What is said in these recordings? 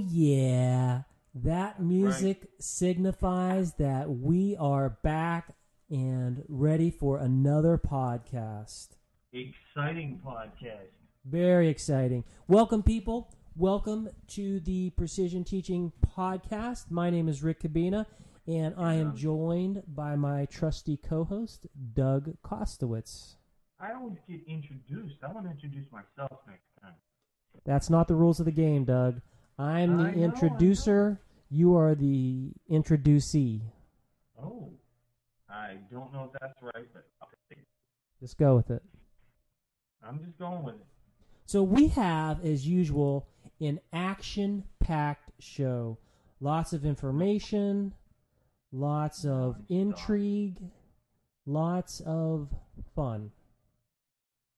yeah. That music signifies that we are back and ready for another podcast. Exciting podcast. Very exciting. Welcome, people. Welcome to the Precision Teaching Podcast. My name is Rick Cabina, and I am joined by my trusty co-host, Doug Kostowitz. I always get introduced. I want to introduce myself next time. That's not the rules of the game, Doug. I'm the introducer. You are the introducee. Oh, I don't know if that's right, but I'll take it. Just go with it. I'm just going with it. So we have, as usual, an action-packed show. Lots of information, lots of intrigue, lots of fun.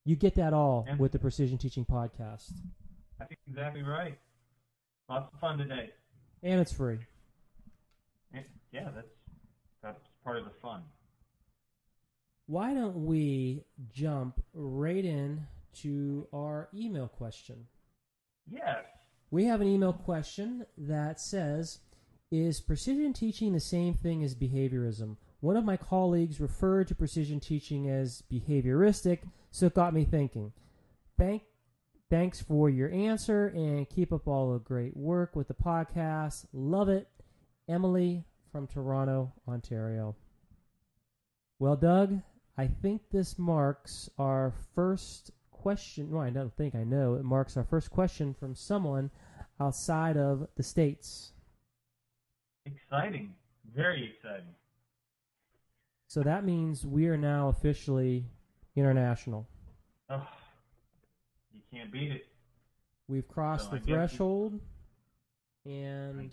You get that all with the Precision Teaching Podcast. I think exactly right. Lots of fun today. And it's free. Yeah, that's part of the fun. Why don't we jump right in to our email question? Yes. We have an email question that says, is precision teaching the same thing as behaviorism? One of my colleagues referred to precision teaching as behavioristic, so it got me thinking. Thanks for your answer, and keep up all the great work with the podcast. Love it. Emily from Toronto, Ontario. Well, Doug, I think this marks our first question. Well, I don't think I know. It marks our first question from someone outside of the States. Exciting. Very exciting. So that means we are now officially international. Oh, you can't beat it. We've crossed the threshold, and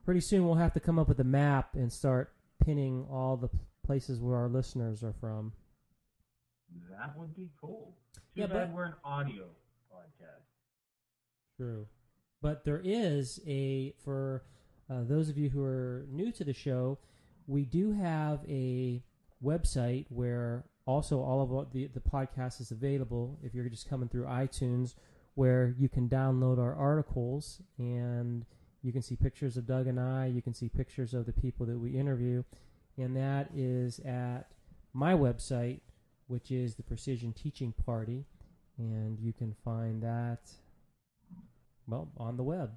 pretty soon we'll have to come up with a map and start pinning all the places where our listeners are from. That would be cool. Too bad we're an audio podcast. True. But there is for those of you who are new to the show, we do have a website where also all of the podcast is available if you're just coming through iTunes, where you can download our articles and you can see pictures of Doug and I. You can see pictures of the people that we interview. And that is at my website, which is the Precision Teaching Party. And you can find that, well, on the web.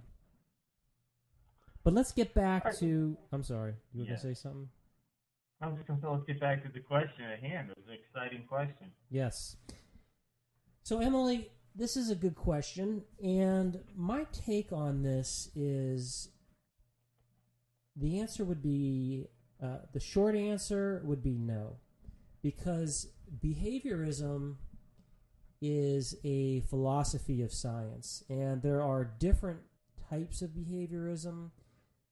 But let's get back to... I'm sorry. You were going to say something? I was just going to say, let's get back to the question at hand. It was an exciting question. Yes. So, Emily, this is a good question. And my take on this is the answer would be... the short answer would be no. Because behaviorism is a philosophy of science. And there are different types of behaviorism.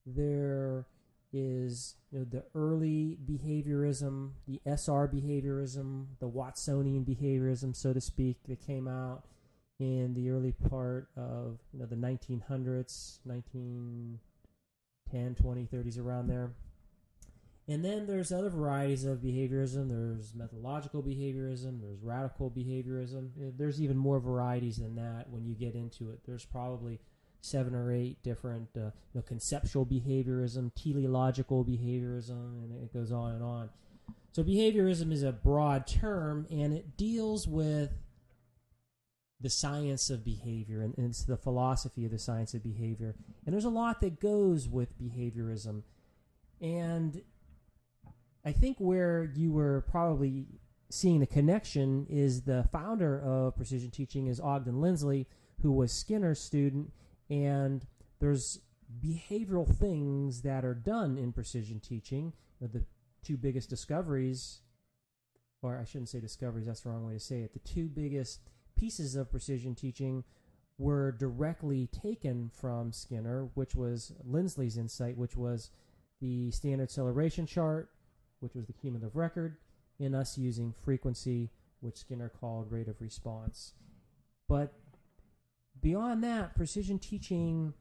There is the early behaviorism, the SR behaviorism, the Watsonian behaviorism, so to speak, that came out in the early part of the 1900s, 1910, 20, 30s, around there. And then there's other varieties of behaviorism. There's methodological behaviorism. There's radical behaviorism. There's even more varieties than that when you get into it. There's probably 7 or 8 different conceptual behaviorism, teleological behaviorism, and it goes on and on. So behaviorism is a broad term, and it deals with the science of behavior, and it's the philosophy of the science of behavior. And there's a lot that goes with behaviorism. And I think where you were probably seeing the connection is the founder of precision teaching is Ogden Lindsley, who was Skinner's student. And there's behavioral things that are done in precision teaching. The 2 biggest discoveries, or I shouldn't say discoveries, that's the wrong way to say it. The 2 biggest pieces of precision teaching were directly taken from Skinner, which was Lindsley's insight, which was the standard acceleration chart, which was the cumulative record, and us using frequency, which Skinner called rate of response. But beyond that, precision teaching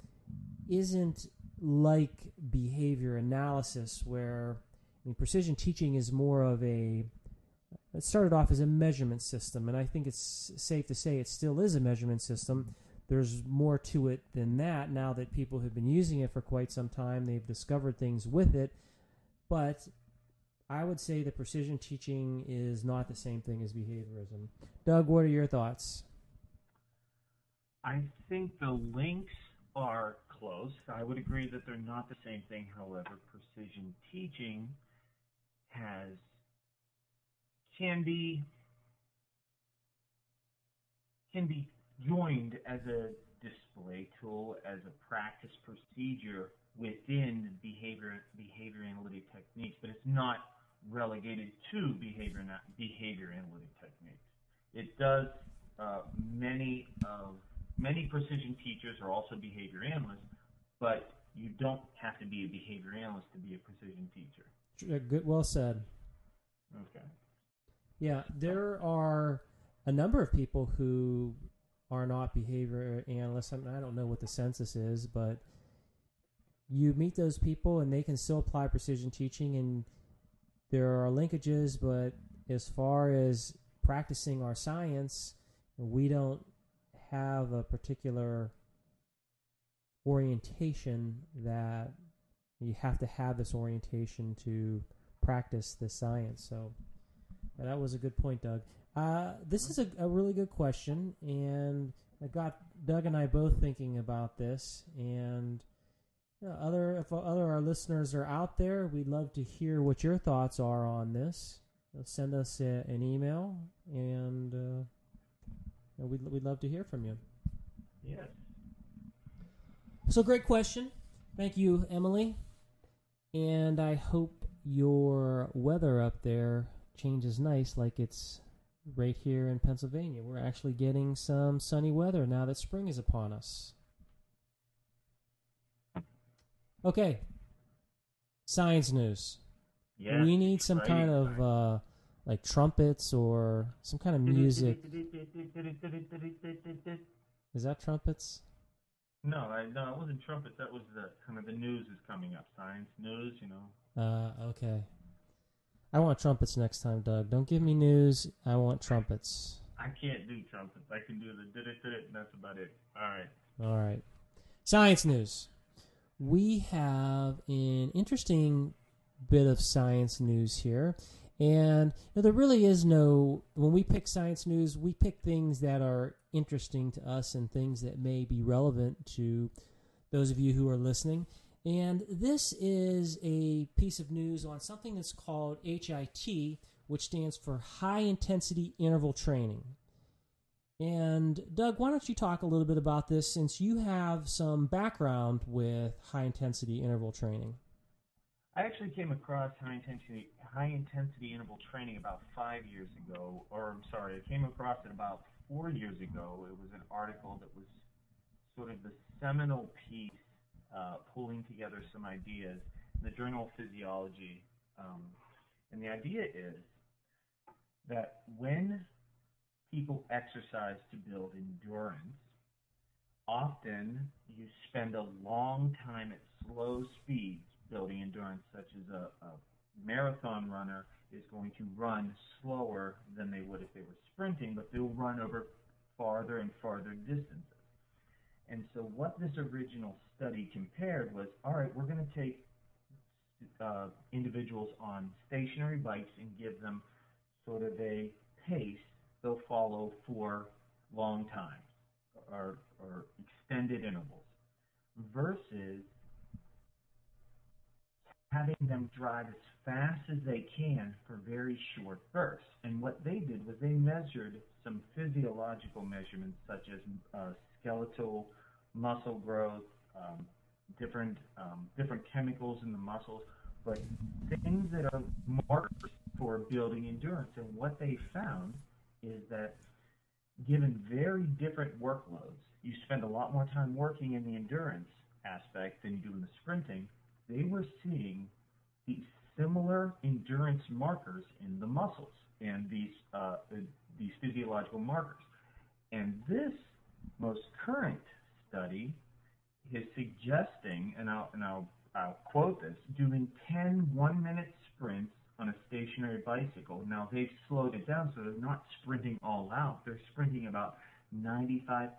isn't like behavior analysis, where precision teaching is more of it started off as a measurement system, and I think it's safe to say it still is a measurement system, there's more to it than that. Now that people have been using it for quite some time, they've discovered things with it. But I would say that precision teaching is not the same thing as behaviorism. Doug, what are your thoughts? I think the links are close. I would agree that they're not the same thing. However, precision teaching can be joined as a display tool, as a practice procedure within behavior analytic techniques, but it's not relegated to behavior analytic techniques. It does. Many precision teachers are also behavior analysts, but you don't have to be a behavior analyst to be a precision teacher. Good, well said. Okay. Yeah, there are a number of people who are not behavior analysts. I don't know what the census is, but you meet those people and they can still apply precision teaching, and there are linkages, but as far as practicing our science, we don't have a particular orientation that you have to have this orientation to practice this science. So that was a good point, Doug. This is a really good question, and I got Doug and I both thinking about this. And if other our listeners are out there, we'd love to hear what your thoughts are on this. Send us an email, and we'd love to hear from you. Yes. So great question. Thank you, Emily. And I hope your weather up there changes nice like it's right here in Pennsylvania. We're actually getting some sunny weather now that spring is upon us. Okay. Science news. Yes, we need some kind of like trumpets or some kind of music. Is that trumpets? No, it wasn't trumpets. That was the kind of the news is coming up. Science news, you know. Okay. I want trumpets next time, Doug. Don't give me news. I want trumpets. I can't do trumpets. I can do the did-it, and that's about it. All right. Science news. We have an interesting bit of science news here. And there really is no, when we pick science news, we pick things that are interesting to us and things that may be relevant to those of you who are listening. And this is a piece of news on something that's called HIT, which stands for High Intensity Interval Training. And Doug, why don't you talk a little bit about this, since you have some background with high intensity interval training? I actually came across high intensity interval training about 5 years ago, I came across it about 4 years ago. It was an article that was sort of the seminal piece, pulling together some ideas in the Journal of Physiology. And the idea is that when people exercise to build endurance, often you spend a long time at slow speeds building endurance, such as a marathon runner is going to run slower than they would if they were sprinting, but they'll run over farther and farther distances. And so what this original study compared was, all right, we're going to take individuals on stationary bikes and give them sort of a pace they'll follow for long times or extended intervals, versus having them drive as fast as they can for very short bursts. And what they did was they measured some physiological measurements, such as skeletal muscle growth, different chemicals in the muscles, but things that are markers for building endurance. And what they found is that given very different workloads, you spend a lot more time working in the endurance aspect than you do in the sprinting. They were seeing these similar endurance markers in the muscles and these physiological markers. And this most current study is suggesting, and I'll quote this, doing 10 one-minute sprints on a stationary bicycle. Now, they've slowed it down, so they're not sprinting all out. They're sprinting about 95%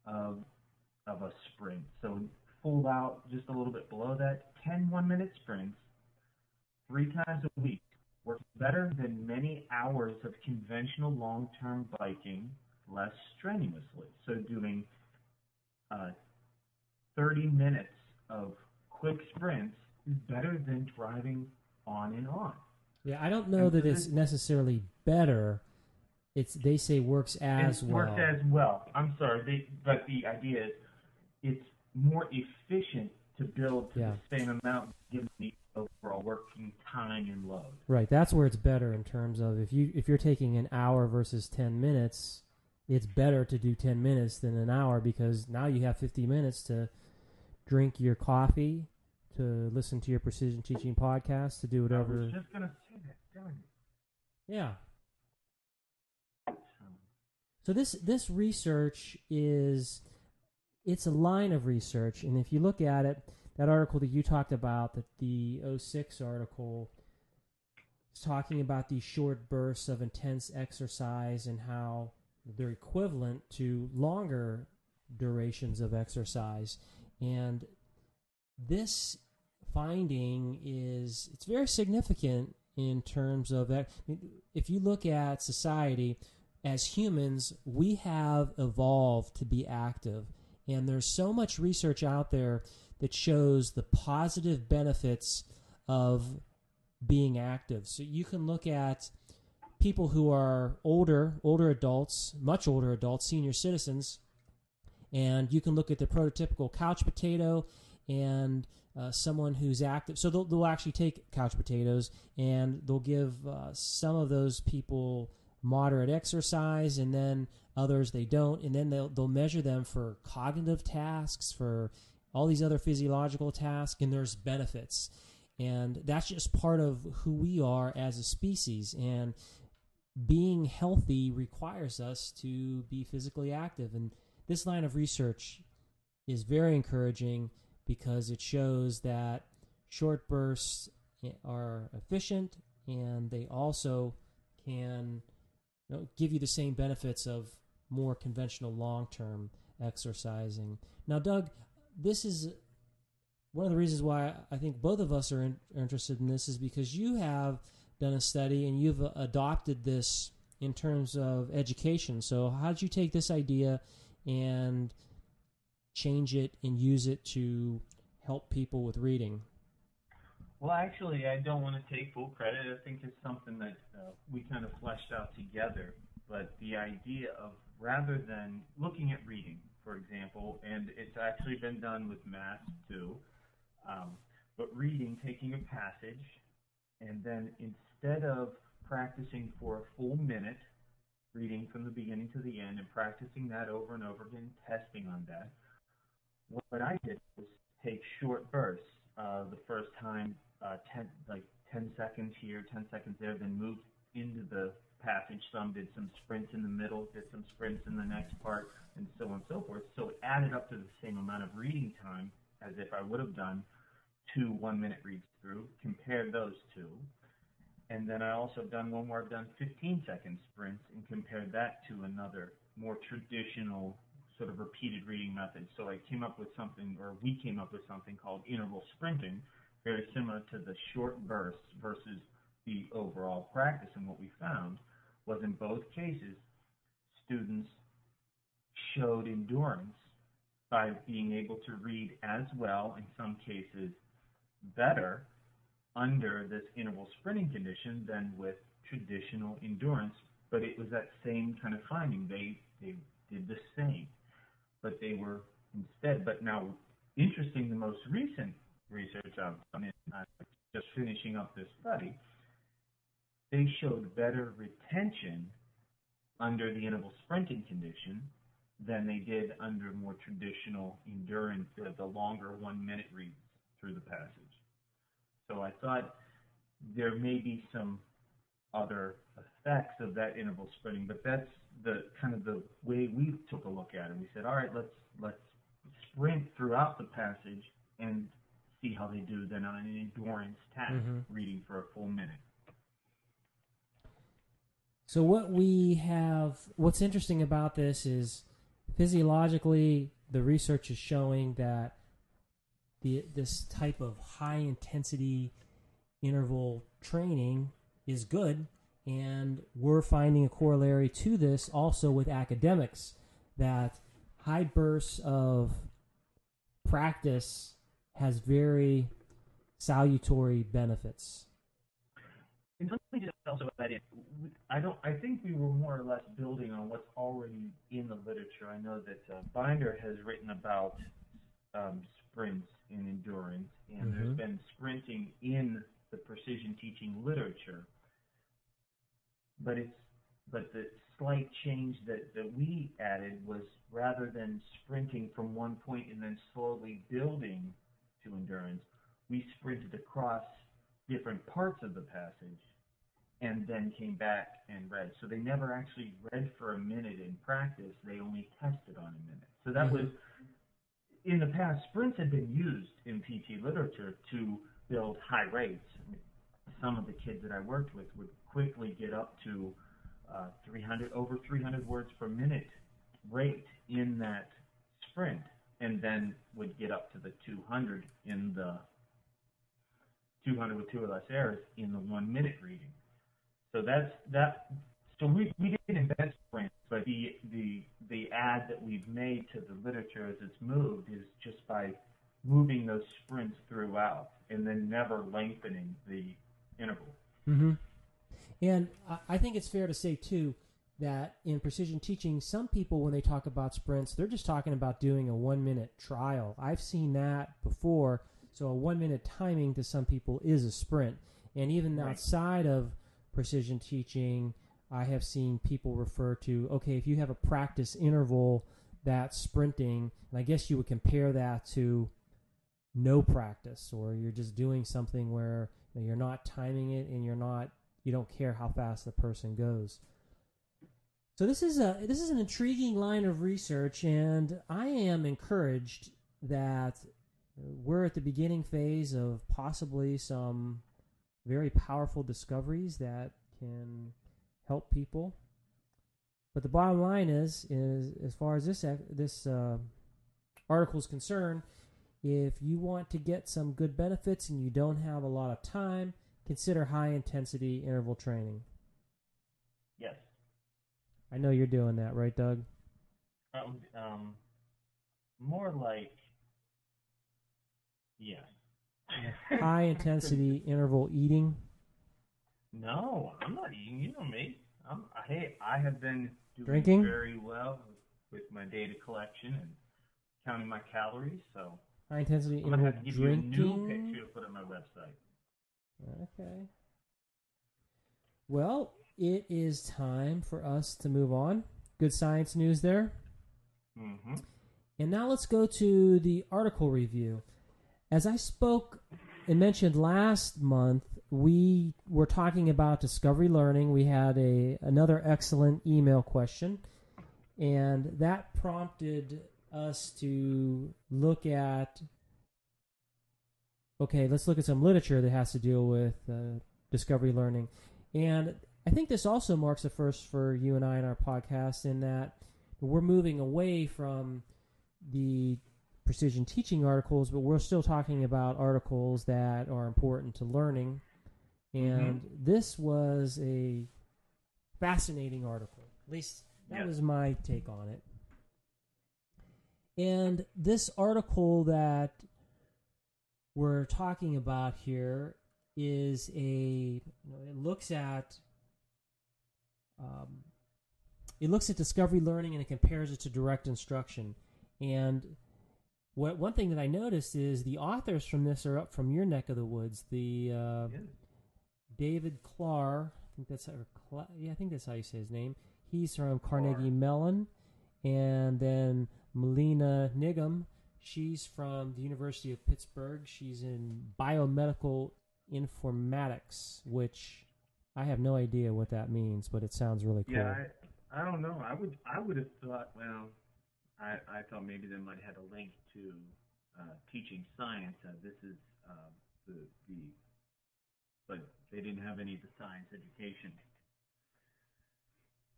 of a sprint. So fold out just a little bit below that. 10 1-minute sprints 3 times a week works better than many hours of conventional long-term biking less strenuously. So doing 30 minutes of quick sprints is better than driving on and on. Yeah, I don't know that it's necessarily better. They say works as well. Works as well. I'm sorry, but the idea is it's more efficient to build to the same amount given the overall working time and load. Right, that's where it's better in terms of if you're taking an hour versus 10 minutes, it's better to do 10 minutes than an hour because now you have 50 minutes to drink your coffee, to listen to your Precision Teaching podcast, to do whatever. I was just going to say that, darn it. Yeah. So this research it's a line of research, and if you look at it, that article that you talked about, that the '06 article, is talking about these short bursts of intense exercise and how they're equivalent to longer durations of exercise. And this finding it's very significant in terms of that. If you look at society, as humans, we have evolved to be active. And there's so much research out there that shows the positive benefits of being active. So you can look at people who are older adults, much older adults, senior citizens, and you can look at the prototypical couch potato and someone who's active. So they'll actually take couch potatoes and they'll give some of those people moderate exercise, and then others they don't, and then they'll measure them for cognitive tasks, for all these other physiological tasks, and there's benefits. And that's just part of who we are as a species. And being healthy requires us to be physically active. And this line of research is very encouraging because it shows that short bursts are efficient, and they also can give you the same benefits of more conventional long-term exercising. Now, Doug, this is one of the reasons why I think both of us are interested in this is because you have done a study and you've adopted this in terms of education. So how did you take this idea and change it and use it to help people with reading? Well, actually, I don't want to take full credit. I think it's something that we kind of fleshed out together. But the idea of rather than looking at reading, for example, and it's actually been done with math too, but reading, taking a passage, and then instead of practicing for a full minute, reading from the beginning to the end and practicing that over and over again, testing on that, what I did was take short bursts. The first time, 10 seconds here, 10 seconds there, then moved into the passage. Some did some sprints in the middle, did some sprints in the next part, and so on and so forth. So it added up to the same amount of reading time as if I would have done 2 1-minute reads through, compared those two. And then I also done one where I've done 15-second sprints and compared that to another more traditional sort of repeated reading method. So I came up with something, or we came up with something called interval sprinting, very similar to the short bursts versus the overall practice. And what we found was in both cases, students showed endurance by being able to read as well, in some cases better, under this interval sprinting condition than with traditional endurance. But it was that same kind of finding. They did the same, but they were instead. But now, interesting, the most recent research I've done, just finishing up this study, they showed better retention under the interval sprinting condition than they did under more traditional endurance, the longer 1-minute reads through the passage. So I thought there may be some other effects of that interval sprinting, but that's the kind of the way we took a look at it. We said, all right, let's sprint throughout the passage and see how they do then on an endurance task, reading for a full minute. So what's interesting about this is Physiologically, the research is showing that this type of high-intensity interval training is good, and we're finding a corollary to this also with academics, that high bursts of practice has very salutary benefits. And let me just also add in, I think we were more or less building on what's already in the literature. I know that Binder has written about sprints in endurance, and there's been sprinting in the precision teaching literature. But the slight change that we added was, rather than sprinting from one point and then slowly building to endurance, we sprinted across different parts of the passage and then came back and read. So they never actually read for a minute in practice. They only tested on a minute. So that was, in the past, sprints had been used in PT literature to build high rates. Some of the kids that I worked with would quickly get up to over 300 words per minute rate in that sprint, and then would get up to the 200 in the 200 with two or less errors in the 1 minute reading. So So we didn't invent sprints, but the add that we've made to the literature as it's moved is just by moving those sprints throughout and then never lengthening the interval. Mm-hmm. And I think it's fair to say, too, that in precision teaching, some people, when they talk about sprints, they're just talking about doing a 1 minute trial. I've seen that before. So a 1 minute timing to some people is a sprint. And even outside of precision teaching, I have seen people refer to, okay, if you have a practice interval that's sprinting, and I guess you would compare that to no practice, or you're just doing something where you're not timing it and you don't care how fast the person goes. So this is an intriguing line of research, and I am encouraged that we're at the beginning phase of possibly some very powerful discoveries that can help people. But the bottom line is as far as this article is concerned, if you want to get some good benefits and you don't have a lot of time, consider high-intensity interval training. Yes. I know you're doing that, right, Doug? More like, yes. High-intensity interval eating? No, I'm not eating. You know me. I have been doing Drinking? very well with my data collection and counting my calories. So high-intensity I'm going to interval have to give drinking? you a new picture to put on my website. Okay. Well, it is time for us to move on. Good science news there. Mm-hmm. And now let's go to the article review. As I spoke and mentioned last month, we were talking about discovery learning. We had another excellent email question, and that prompted us to look at, let's look at some literature that has to deal with discovery learning. And I think this also marks a first for you and I in our podcast, in that we're moving away from the precision teaching articles, but we're still talking about articles that are important to learning. And this was a fascinating article. At least that was my take on it. And this article that we're talking about here is it looks at discovery learning, and it compares it to direct instruction. And one thing that I noticed is the authors from this are up from your neck of the woods. David Clark, I think that's how you say his name. He's from Carnegie Mellon, and then Melina Nigam. She's from the University of Pittsburgh. She's in biomedical informatics, which I have no idea what that means, but it sounds really cool. Yeah, I don't know. I would have thought. Well, I thought maybe they might have had a link to teaching science. This is but they didn't have any of the science education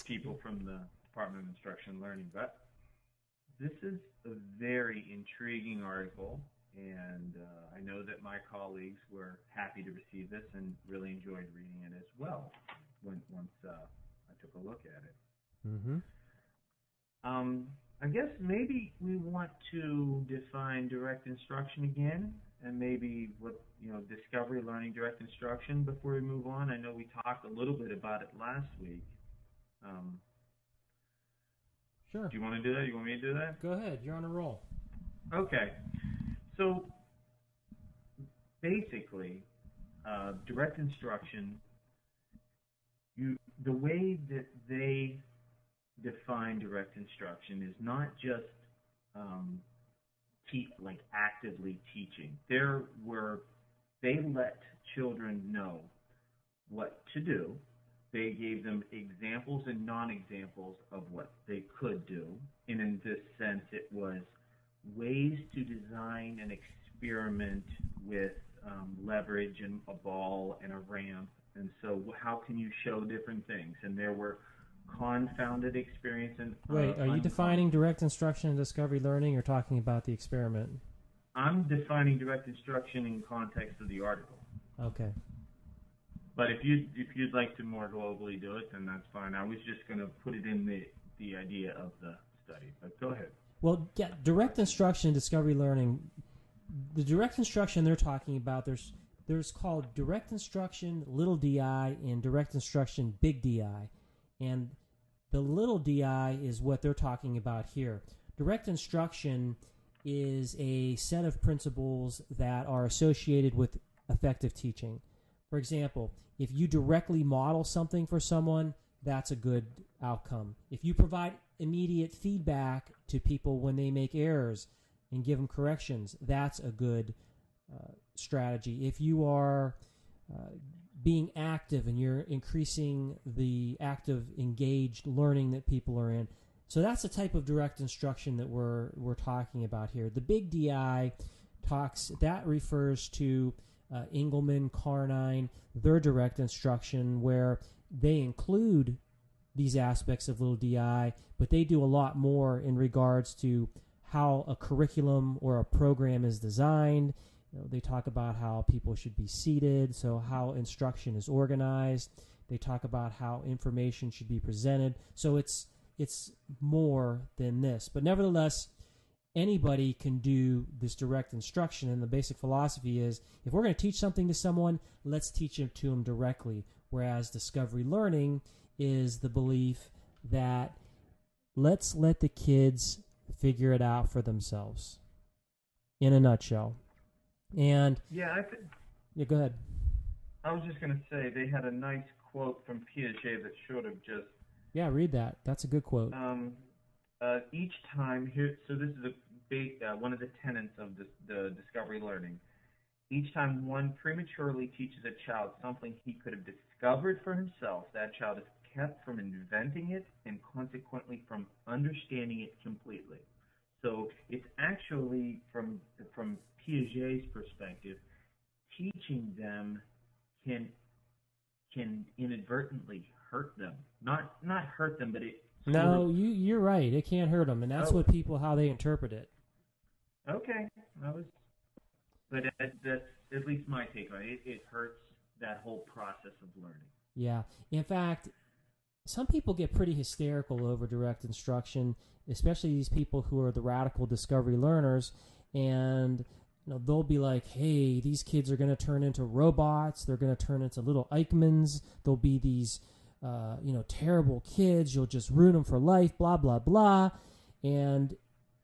people from the Department of Instruction and Learning. But this is a very intriguing article, and I know that my colleagues were happy to receive this and really enjoyed reading it as well once I took a look at it. Mm-hmm. I guess maybe we want to define direct instruction again, and maybe what discovery learning, direct instruction before we move on. I know we talked a little bit about it last week. Sure. Do you want to do that? You want me to do that? Go ahead. You're on a roll. Okay. So basically, direct instruction, the way that they define direct instruction is not just actively teaching. They let children know what to do. They gave them examples and non-examples of what they could do. And in this sense, it was ways to design an experiment with leverage and a ball and a ramp. And so how can you show different things? And there were confounded experience and wait, are you defining direct instruction and discovery learning, or talking about the experiment? I'm defining direct instruction in context of the article. Okay. But if you'd like to more globally do it, then that's fine. I was just going to put it in the idea of the study. But go ahead. Well, yeah, direct instruction and discovery learning. The direct instruction they're talking about, there's called direct instruction little di and direct instruction big DI. And the little di is what they're talking about here. Direct instruction is a set of principles that are associated with effective teaching. For example, if you directly model something for someone, that's a good outcome. If you provide immediate feedback to people when they make errors and give them corrections, that's a good strategy. If you are being active and you're increasing the active, engaged learning that people are in, so that's the type of direct instruction that we're talking about here. The big DI that refers to Engelman, Carnine, their direct instruction, where they include these aspects of little di, but they do a lot more in regards to how a curriculum or a program is designed. They talk about how people should be seated, so how instruction is organized. They talk about how information should be presented. So it's more than this. But nevertheless, anybody can do this direct instruction, and the basic philosophy is if we're going to teach something to someone, let's teach it to them directly, whereas discovery learning is the belief that let's let the kids figure it out for themselves, in a nutshell. And yeah, go ahead. I was just going to say they had a nice quote from Piaget that sort of just... Yeah, read that. That's a good quote. Each time here, so this is a big one of the tenets of the discovery learning. Each time one prematurely teaches a child something he could have discovered for himself, that child is kept from inventing it and consequently from understanding it completely. So it's actually from Piaget's perspective, teaching them can inadvertently hurt them. Not hurt them, but it... No, you're right. It can't hurt them, and that's how they interpret it. Okay, but that's at least my take on it. It hurts that whole process of learning. Yeah. In fact, some people get pretty hysterical over direct instruction, especially these people who are the radical discovery learners, and they'll be like, hey, these kids are going to turn into robots. They're going to turn into little Eichmanns. They'll be these, terrible kids. You'll just ruin them for life, blah, blah, blah. And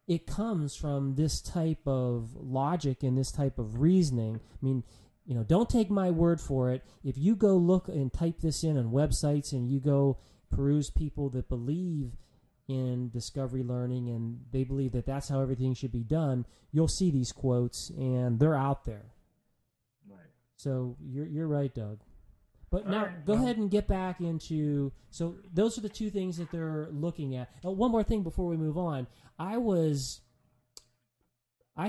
it comes from this type of logic and this type of reasoning. I mean, don't take my word for it. If you go look and type this in on websites and you go peruse people that believe in discovery learning and they believe that that's how everything should be done, you'll see these quotes, and they're out there. Right. So you're right, Doug. But now go ahead and get back into... So those are the two things that they're looking at. One more thing before we move on. I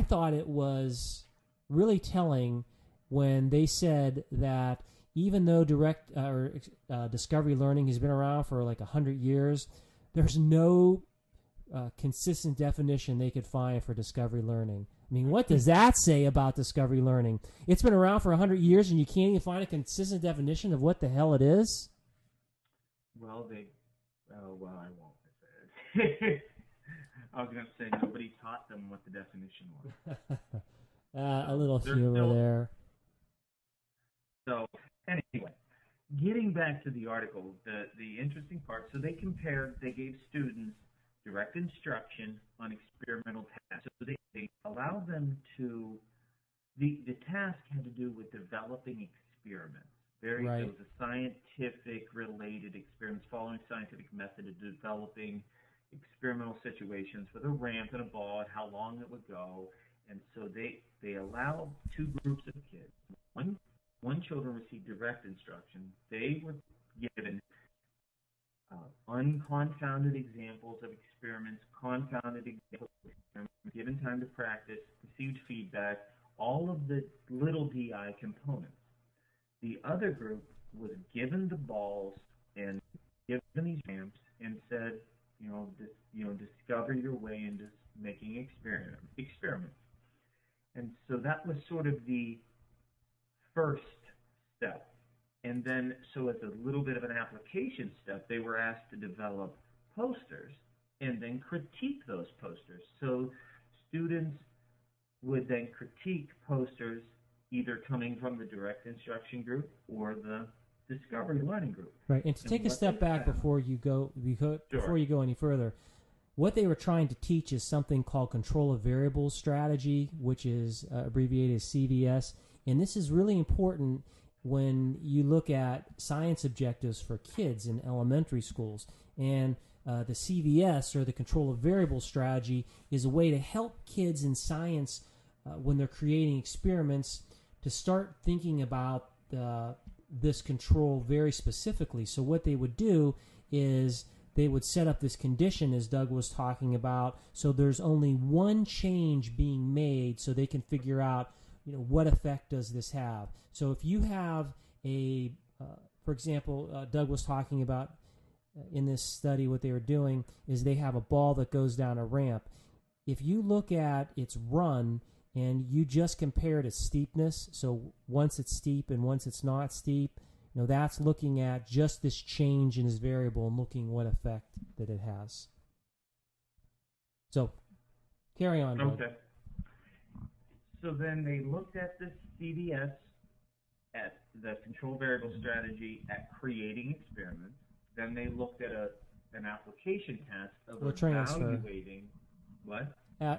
thought it was really telling when they said that even though discovery learning has been around for like 100 years, there's no consistent definition they could find for discovery learning. I mean, what does that say about discovery learning? It's been around for 100 years, and you can't even find a consistent definition of what the hell it is? Well, I won't say it. I was going to say nobody taught them what the definition was. A little humor there. So, anyway, getting back to the article, the interesting part, so they gave students direct instruction on experimental tasks. So they allowed them to, the task had to do with developing experiments. It was a scientific related experiments, following scientific method of developing experimental situations with a ramp and a ball and how long it would go. And so they allowed two groups of kids. One children received direct instruction. They were given unconfounded examples of experiments, confounded examples of experiments, given time to practice, received feedback, all of the little DI components. The other group was given the balls and given these ramps and said, discover your way into making experiments. And so that was sort of the first step. And then, so as a little bit of an application step, they were asked to develop posters and then critique those posters. So students would then critique posters either coming from the direct instruction group or the discovery learning group. Right, and to take a step back before you go any further, what they were trying to teach is something called control of variables strategy, which is abbreviated as CVS. And this is really important when you look at science objectives for kids in elementary schools. And the CVS, or the control of variables strategy, is a way to help kids in science when they're creating experiments to start thinking about this control very specifically. So what they would do is they would set up this condition, as Doug was talking about, so there's only one change being made so they can figure out, what effect does this have. So if you have for example, Doug was talking about in this study, what they were doing is they have a ball that goes down a ramp. If you look at its run and you just compare its steepness, so once it's steep and once it's not steep, that's looking at just this change in this variable and looking what effect that it has. So, carry on, Doug. Okay. So then they looked at the CVS, at the control variable strategy, at creating experiments. Then they looked at an application task of evaluating what?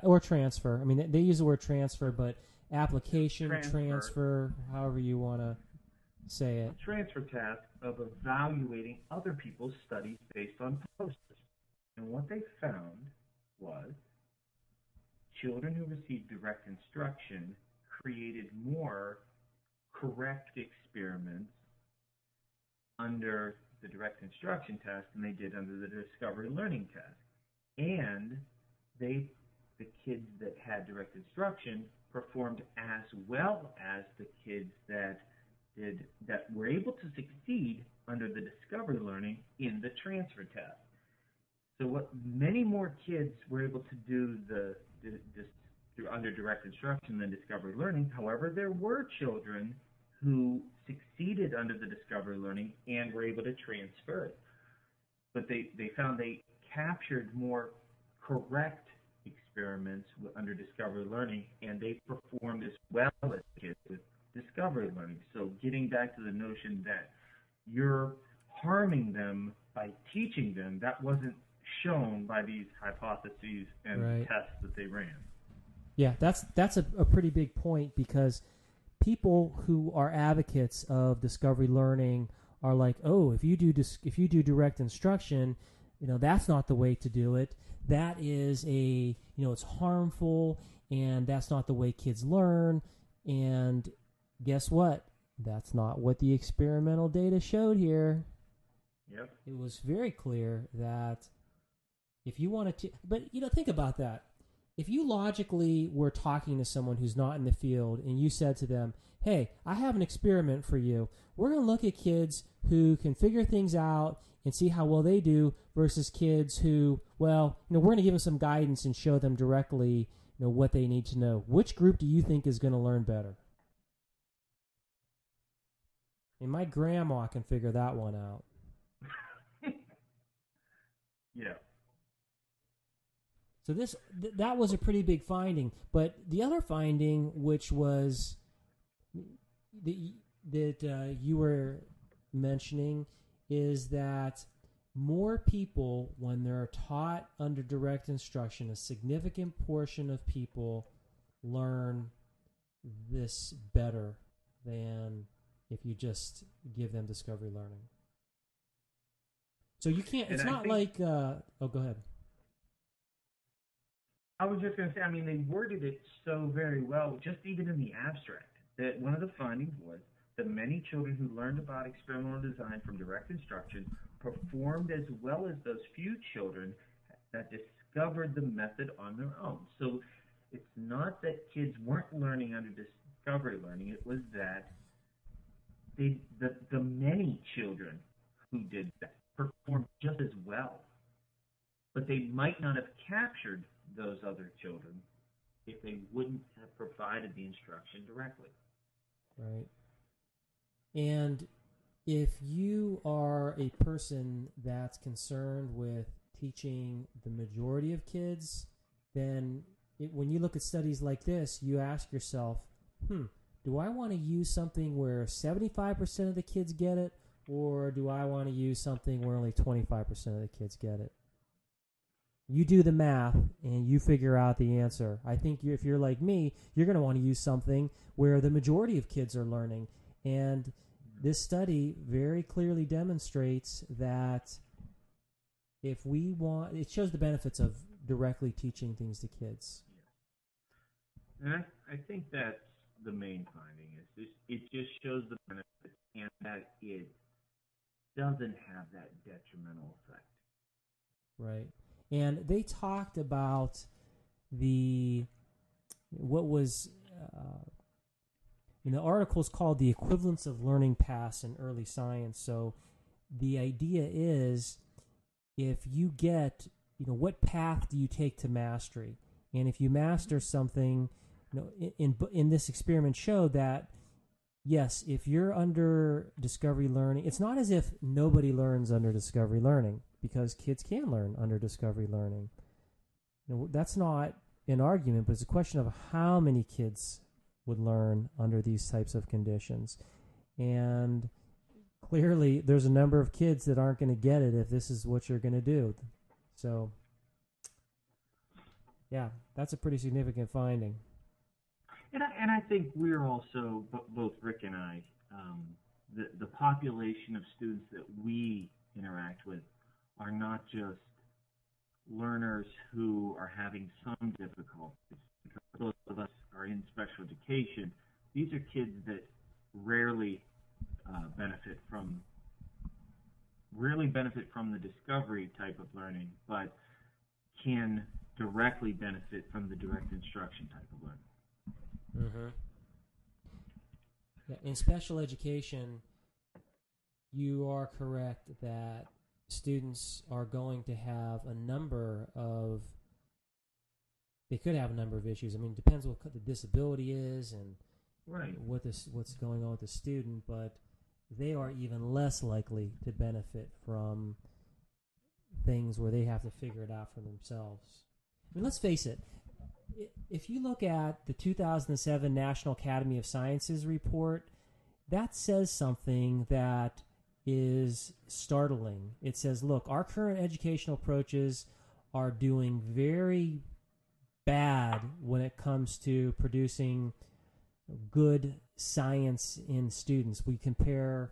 Or transfer. I mean, they use the word transfer, but application, transfer, however you want to say it. A transfer task of evaluating other people's studies based on posters. And what they found was children who received direct instruction created more correct experiments under the direct instruction task than they did under the discovery learning task. And the kids that had direct instruction performed as well as the kids that were able to succeed under the discovery learning in the transfer task. So many more kids were able to do under direct instruction than discovery learning. However, there were children who succeeded under the discovery learning and were able to transfer it. But they found they captured more correct experiments under discovery learning, and they performed as well as kids with discovery learning. So getting back to the notion that you're harming them by teaching them, that wasn't shown by these hypotheses and tests that they ran. Yeah, that's a pretty big point, because people who are advocates of discovery learning are like, oh, if you do direct instruction, that's not the way to do it. That is it's harmful, and that's not the way kids learn. And guess what? That's not what the experimental data showed here. Yep. It was very clear that if you wanted to, but think about that. if you logically were talking to someone who's not in the field and you said to them, hey, I have an experiment for you. We're going to look at kids who can figure things out and see how well they do versus kids who, well, we're going to give them some guidance and show them directly, what they need to know. Which group do you think is going to learn better? And my grandma can figure that one out. Yeah. So that was a pretty big finding. But the other finding, which was that you were mentioning, is that more people, when they're taught under direct instruction, a significant portion of people learn this better than if you just give them discovery learning. So you can't, it's not like, go ahead. I was just going to say, they worded it so very well, just even in the abstract, that one of the findings was that many children who learned about experimental design from direct instruction performed as well as those few children that discovered the method on their own. So it's not that kids weren't learning under discovery learning, it was that the many children who did that performed just as well. But they might not have captured those other children if they wouldn't have provided the instruction directly. Right. And if you are a person that's concerned with teaching the majority of kids, then when you look at studies like this, you ask yourself, do I want to use something where 75% of the kids get it, or do I want to use something where only 25% of the kids get it? You do the math and you figure out the answer. I think if you're like me, you're going to want to use something where the majority of kids are learning. And this study very clearly demonstrates that if we want, it shows the benefits of directly teaching things to kids. Yeah. And I think that's the main finding is it just shows the benefits and that it doesn't have that detrimental effect. Right. And they talked about the article's called The Equivalence of Learning Paths in Early Science. So the idea is if you get, what path do you take to mastery? And if you master something, in this experiment showed that, yes, if you're under discovery learning, it's not as if nobody learns under discovery learning, because kids can learn under discovery learning. That's not an argument, but it's a question of how many kids would learn under these types of conditions. And clearly, there's a number of kids that aren't going to get it if this is what you're going to do. So, yeah, that's a pretty significant finding. And I think we're also, both Rick and I, the population of students that we interact with are not just learners who are having some difficulties. Because those of us are in special education, these are kids that rarely benefit from the discovery type of learning, but can directly benefit from the direct instruction type of learning. Mm-hmm. Yeah, in special education, you are correct that students are going to have they could have a number of issues. It depends what the disability is and right. what's going on with the student, but they are even less likely to benefit from things where they have to figure it out for themselves. Let's face it. If you look at the 2007 National Academy of Sciences report, that says something that is startling. It says, look, our current educational approaches are doing very bad when it comes to producing good science in students. We compare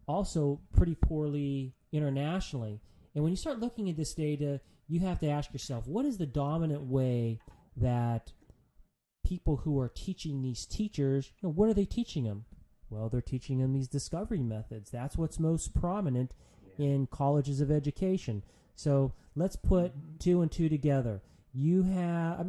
also pretty poorly internationally. And when you start looking at this data, you have to ask yourself, what is the dominant way that people who are teaching these teachers, what are they teaching them? Well, they're teaching them these discovery methods. That's what's most prominent in colleges of education. So let's put two and two together. you have,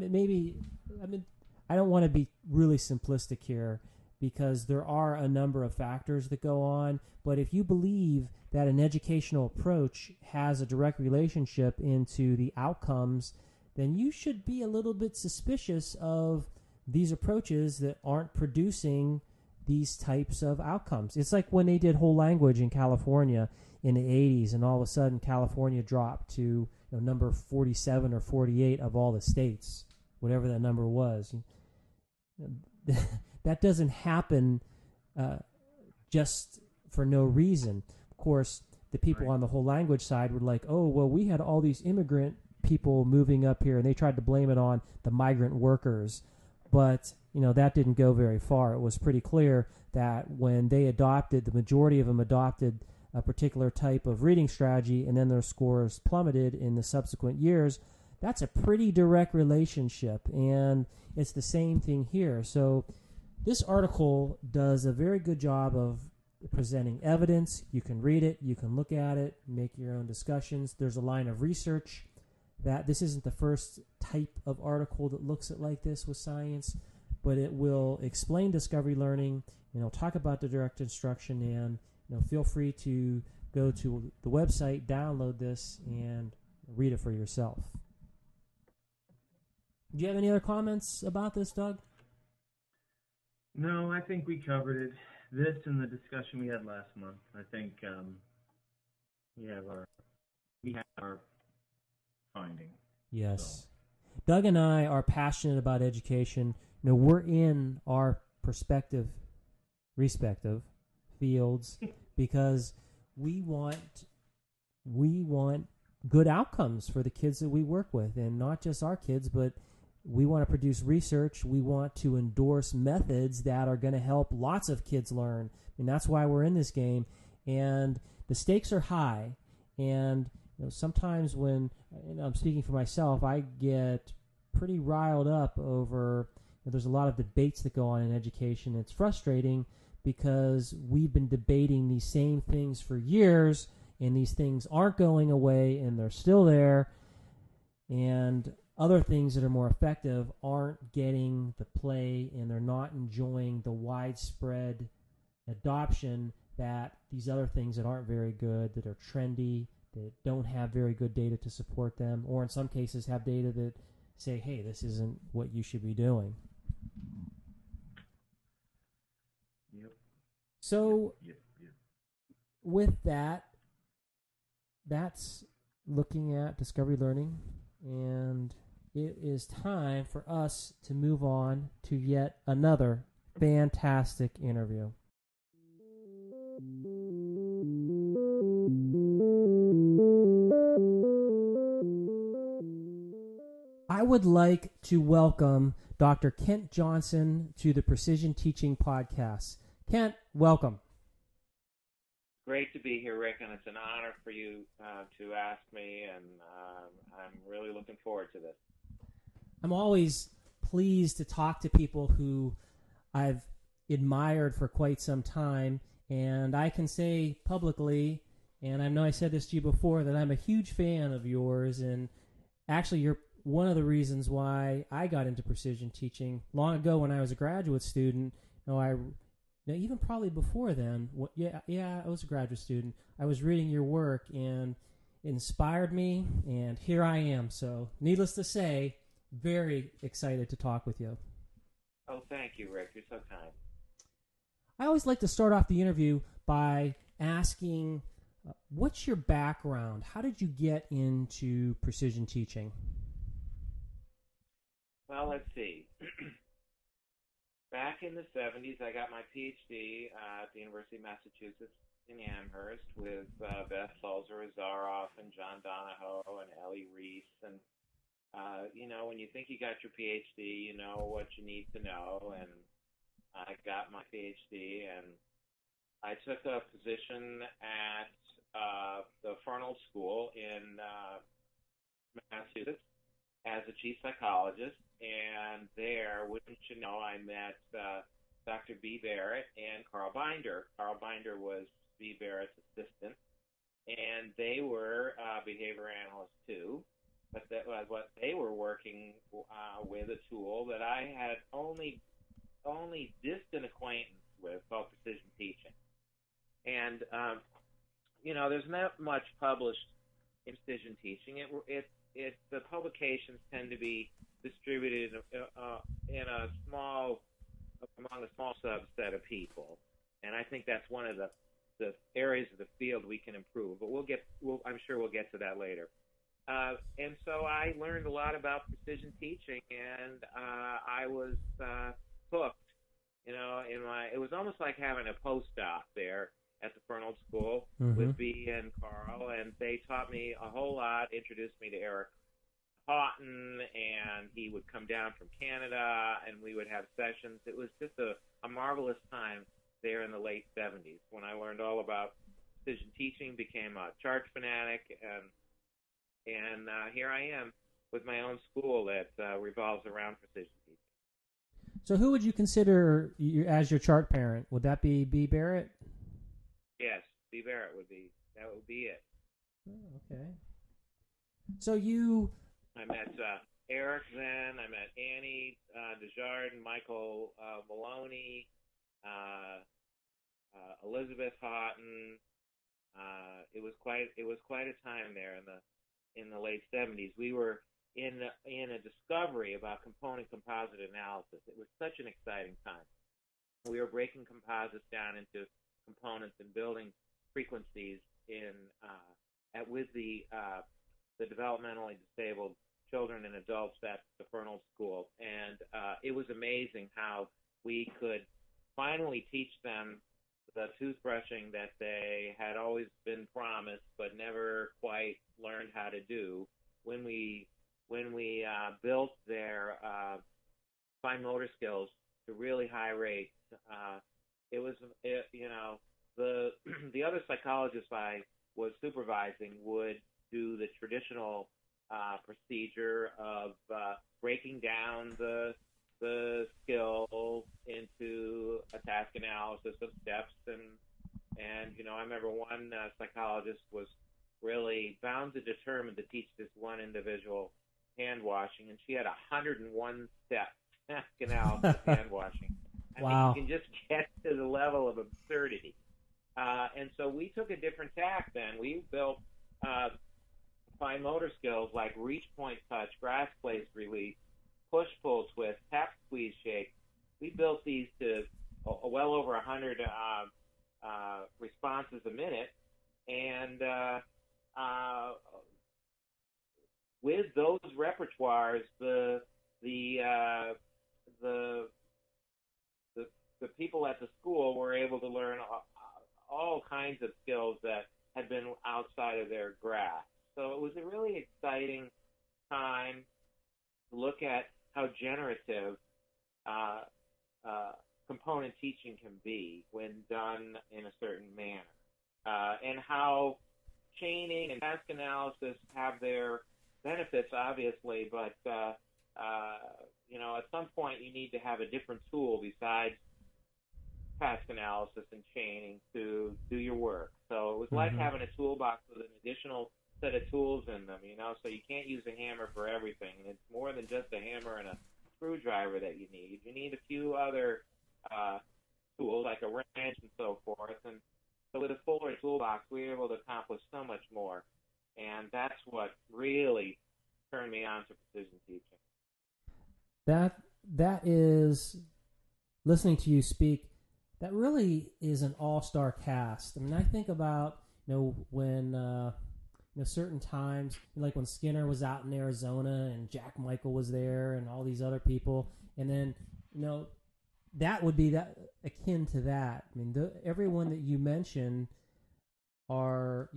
I don't want to be really simplistic here because there are a number of factors that go on, but if you believe that an educational approach has a direct relationship into the outcomes, then you should be a little bit suspicious of these approaches that aren't producing these types of outcomes. It's like when they did whole language in California in the 80s, and all of a sudden California dropped to number 47 or 48 of all the states, whatever that number was. That doesn't happen just for no reason. Of course, the people on the whole language side were like, oh, well, we had all these immigrant people moving up here, and they tried to blame it on the migrant workers. But, that didn't go very far. It was pretty clear that when they adopted, the majority of them adopted a particular type of reading strategy, and then their scores plummeted in the subsequent years. That's a pretty direct relationship, and it's the same thing here. So this article does a very good job of presenting evidence. You can read it, you can look at it, make your own discussions. There's a line of research that this isn't the first type of article that looks at like this with science, but it will explain discovery learning, talk about the direct instruction, and feel free to go to the website, download this, and read it for yourself. Do you have any other comments about this, Doug? No, I think we covered it. This and the discussion we had last month. I think we have our finding. Yes. So. Doug and I are passionate about education. We're in our respective fields because we want good outcomes for the kids that we work with, and not just our kids, but we want to produce research. We want to endorse methods that are going to help lots of kids learn, and that's why we're in this game. And the stakes are high, and sometimes when I'm speaking for myself, I get pretty riled up over there's a lot of debates that go on in education. It's frustrating because we've been debating these same things for years, and these things aren't going away, and they're still there, and other things that are more effective aren't getting the play, and they're not enjoying the widespread adoption that these other things that aren't very good, that are trendy, that don't have very good data to support them, or in some cases have data that say, hey, this isn't what you should be doing. Yep. So Yep. with that, that's looking at discovery learning, and it is time for us to move on to yet another fantastic interview. I would like to welcome Dr. Kent Johnson to the Precision Teaching Podcast. Kent, welcome. Great to be here, Rick, and it's an honor for you to ask me, and I'm really looking forward to this. I'm always pleased to talk to people who I've admired for quite some time, and I can say publicly, and I know I said this to you before, that I'm a huge fan of yours, and actually you're one of the reasons why I got into precision teaching long ago when I was a graduate student. Even probably before then, I was a graduate student. I was reading your work, and it inspired me, and here I am. So, needless to say, very excited to talk with you. Oh, thank you, Rick. You're so kind. I always like to start off the interview by asking, what's your background? How did you get into precision teaching? Well, let's see. Back in the 70s, I got my PhD at the University of Massachusetts in Amherst with Beth Salzer-Azaroff and John Donahoe and Ellie Reese. And, when you think you got your PhD, you know what you need to know. And I got my PhD, and I took a position at the Fernald School in Massachusetts as a chief psychologist, and there, wouldn't you know, I met Dr. B. Barrett and Carl Binder. Carl Binder was B. Barrett's assistant, and they were behavior analysts too. but that was what they were working with, a tool that I had only distant acquaintance with, called precision teaching. And there's not much published in precision teaching. The publications tend to be distributed in a small among a small subset of people, and I think that's one of the areas of the field we can improve. But I'm sure we'll get to that later. And so I learned a lot about precision teaching, and I was hooked. It was almost like having a postdoc there at the Fernald School with B and Carl, and they taught me a whole lot, introduced me to Eric Houghton, and he would come down from Canada, and we would have sessions. It was just a marvelous time there in the late 70s when I learned all about precision teaching, became a chart fanatic, and here I am with my own school that revolves around precision teaching. So who would you consider as your chart parent? Would that be B. Barrett? Yes, B. Barrett would be it. Oh, okay. So I met Eric then. I met Annie Desjardins, Michael Maloney, Elizabeth Houghton. It was quite a time there in the late 70s. We were in a discovery about component composite analysis. It was such an exciting time. We were breaking composites down into components and building frequencies with the developmentally disabled children and adults at the Fernald School, and it was amazing how we could finally teach them the toothbrushing that they had always been promised but never quite learned how to do. When we built their fine motor skills to really high rates, the other psychologists I was supervising would do the traditional procedure of breaking down the skill into a task analysis of steps, and I remember one psychologist was really bound to determine to teach this one individual hand washing, and she had 101 step task analysis hand washing. I mean, you can just get to the level of absurdity. And so we took a different tack then. We built fine motor skills like reach point touch, grass place release, push pull twist, tap squeeze shake. We built these to well over 100 responses a minute, and with those repertoires, the people at the school were able to learn all kinds of skills that had been outside of their grasp. So it was a really exciting time to look at how generative component teaching can be when done in a certain manner, and how chaining and task analysis have their benefits, obviously, but at some point you need to have a different tool besides task analysis and chaining to do your work. So it was like having a toolbox with an additional set of tools in them, so you can't use a hammer for everything. It's more than just a hammer and a screwdriver that you need. You need a few other tools like a wrench and so forth. And so with a fuller toolbox, we were able to accomplish so much more. And that's what really turned me on to precision teaching. That is, listening to you speak, that really is an all-star cast. I mean, I think about, when certain times, like when Skinner was out in Arizona and Jack Michael was there and all these other people, and then, that would be that akin to that. I mean, everyone that you mentioned are,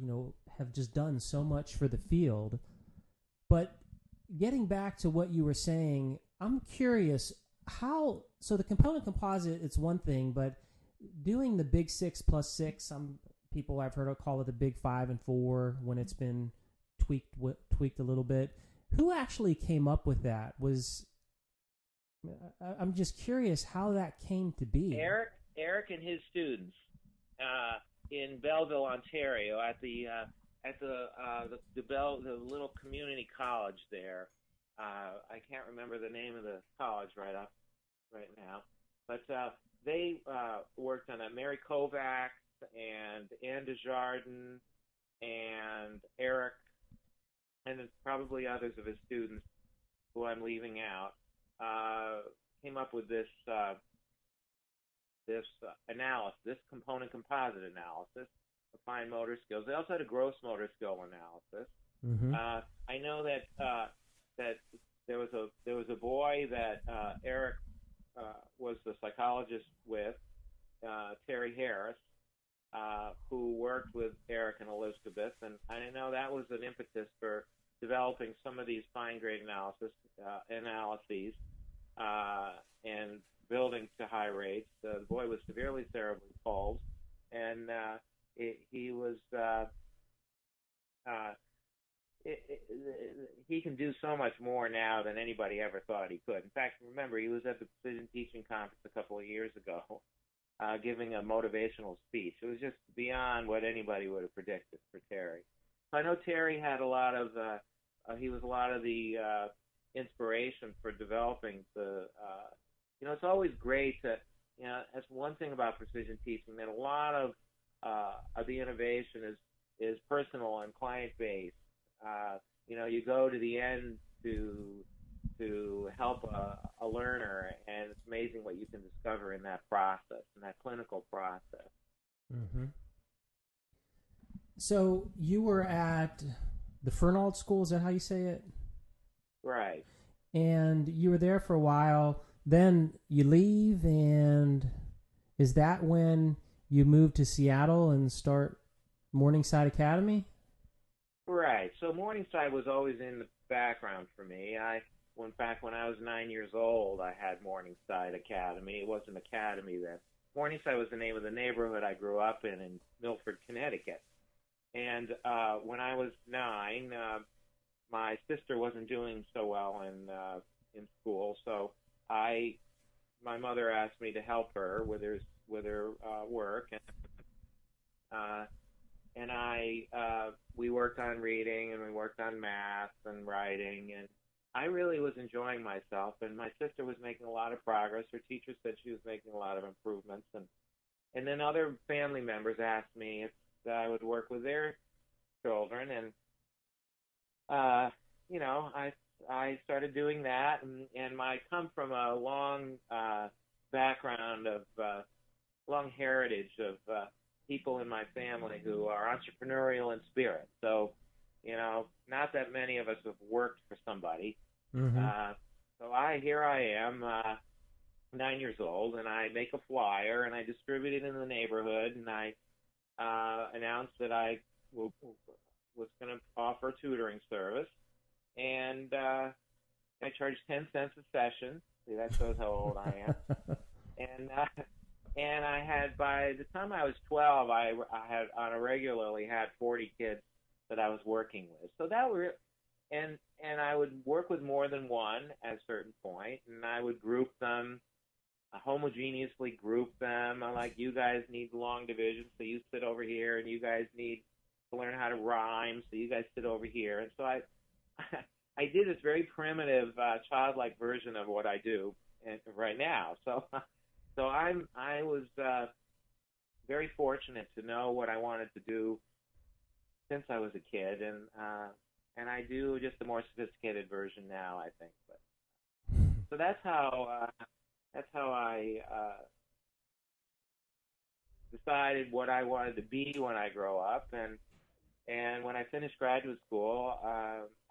have just done so much for the field. But getting back to what you were saying, I'm curious so the component composite, it's one thing, but doing the big 6+6, some people I've heard call it the big 5 and 4 when it's been tweaked a little bit. Who actually came up with that? I'm just curious how that came to be. Eric and his students in Belleville, Ontario, at the at the little community college there. I can't remember the name of the college right now, but they worked on it. Mary Kovacs and Anne Desjardins and Eric, and probably others of his students who I'm leaving out, came up with this analysis, this component composite analysis of fine motor skills. They also had a gross motor skill analysis. Mm-hmm. I know that there was a boy that Eric was the psychologist with, Terry Harris, who worked with Eric and Elizabeth, and I know that was an impetus for developing some of these fine grade analyses and building to high rates. The boy was severely cerebrally palsy, and he can do so much more now than anybody ever thought he could. In fact, remember, he was at the Precision Teaching Conference a couple of years ago, giving a motivational speech. It was just beyond what anybody would have predicted for Terry. I know Terry had a lot of the inspiration for developing the. It's always great to. That's one thing about precision teaching, that a lot of the innovation is personal and client based. You go to the end to help a learner, and it's amazing what you can discover in that process, in that clinical process. Mm-hmm. So you were at the Fernald School, is that how you say it? Right. And you were there for a while. Then you leave, and is that when you moved to Seattle and start Morningside Academy? Right. So Morningside was always in the background for me. When I was 9 years old, I had Morningside Academy. It wasn't Academy then. Morningside was the name of the neighborhood I grew up in Milford, Connecticut. And when I was 9, my sister wasn't doing so well in school, so my mother asked me to help her with her work, and we worked on reading, and we worked on math and writing, and I really was enjoying myself. And my sister was making a lot of progress. Her teacher said she was making a lot of improvements, and then other family members asked me if I would work with their children, and I started doing that, and I come from a long background of long heritage of people in my family who are entrepreneurial in spirit. So, not that many of us have worked for somebody. Mm-hmm. So here I am, 9 years old, and I make a flyer, and I distribute it in the neighborhood, and I announced that I was going to offer a tutoring service, and I charged 10 cents a session. See, that shows how old I am. And I had, by the time I was 12, I had on a regularly had 40 kids that I was working with. So that were, and I would work with more than one at a certain point, and I would group them, homogeneously group them. I'm like, you guys need long division, so you sit over here, and you guys need to learn how to rhyme, so you guys sit over here. And so I did this very primitive, childlike version of what I do right now. So I was very fortunate to know what I wanted to do since I was a kid, and I do just a more sophisticated version now, I think. But so that's how I decided what I wanted to be when I grow up, and when I finished graduate school,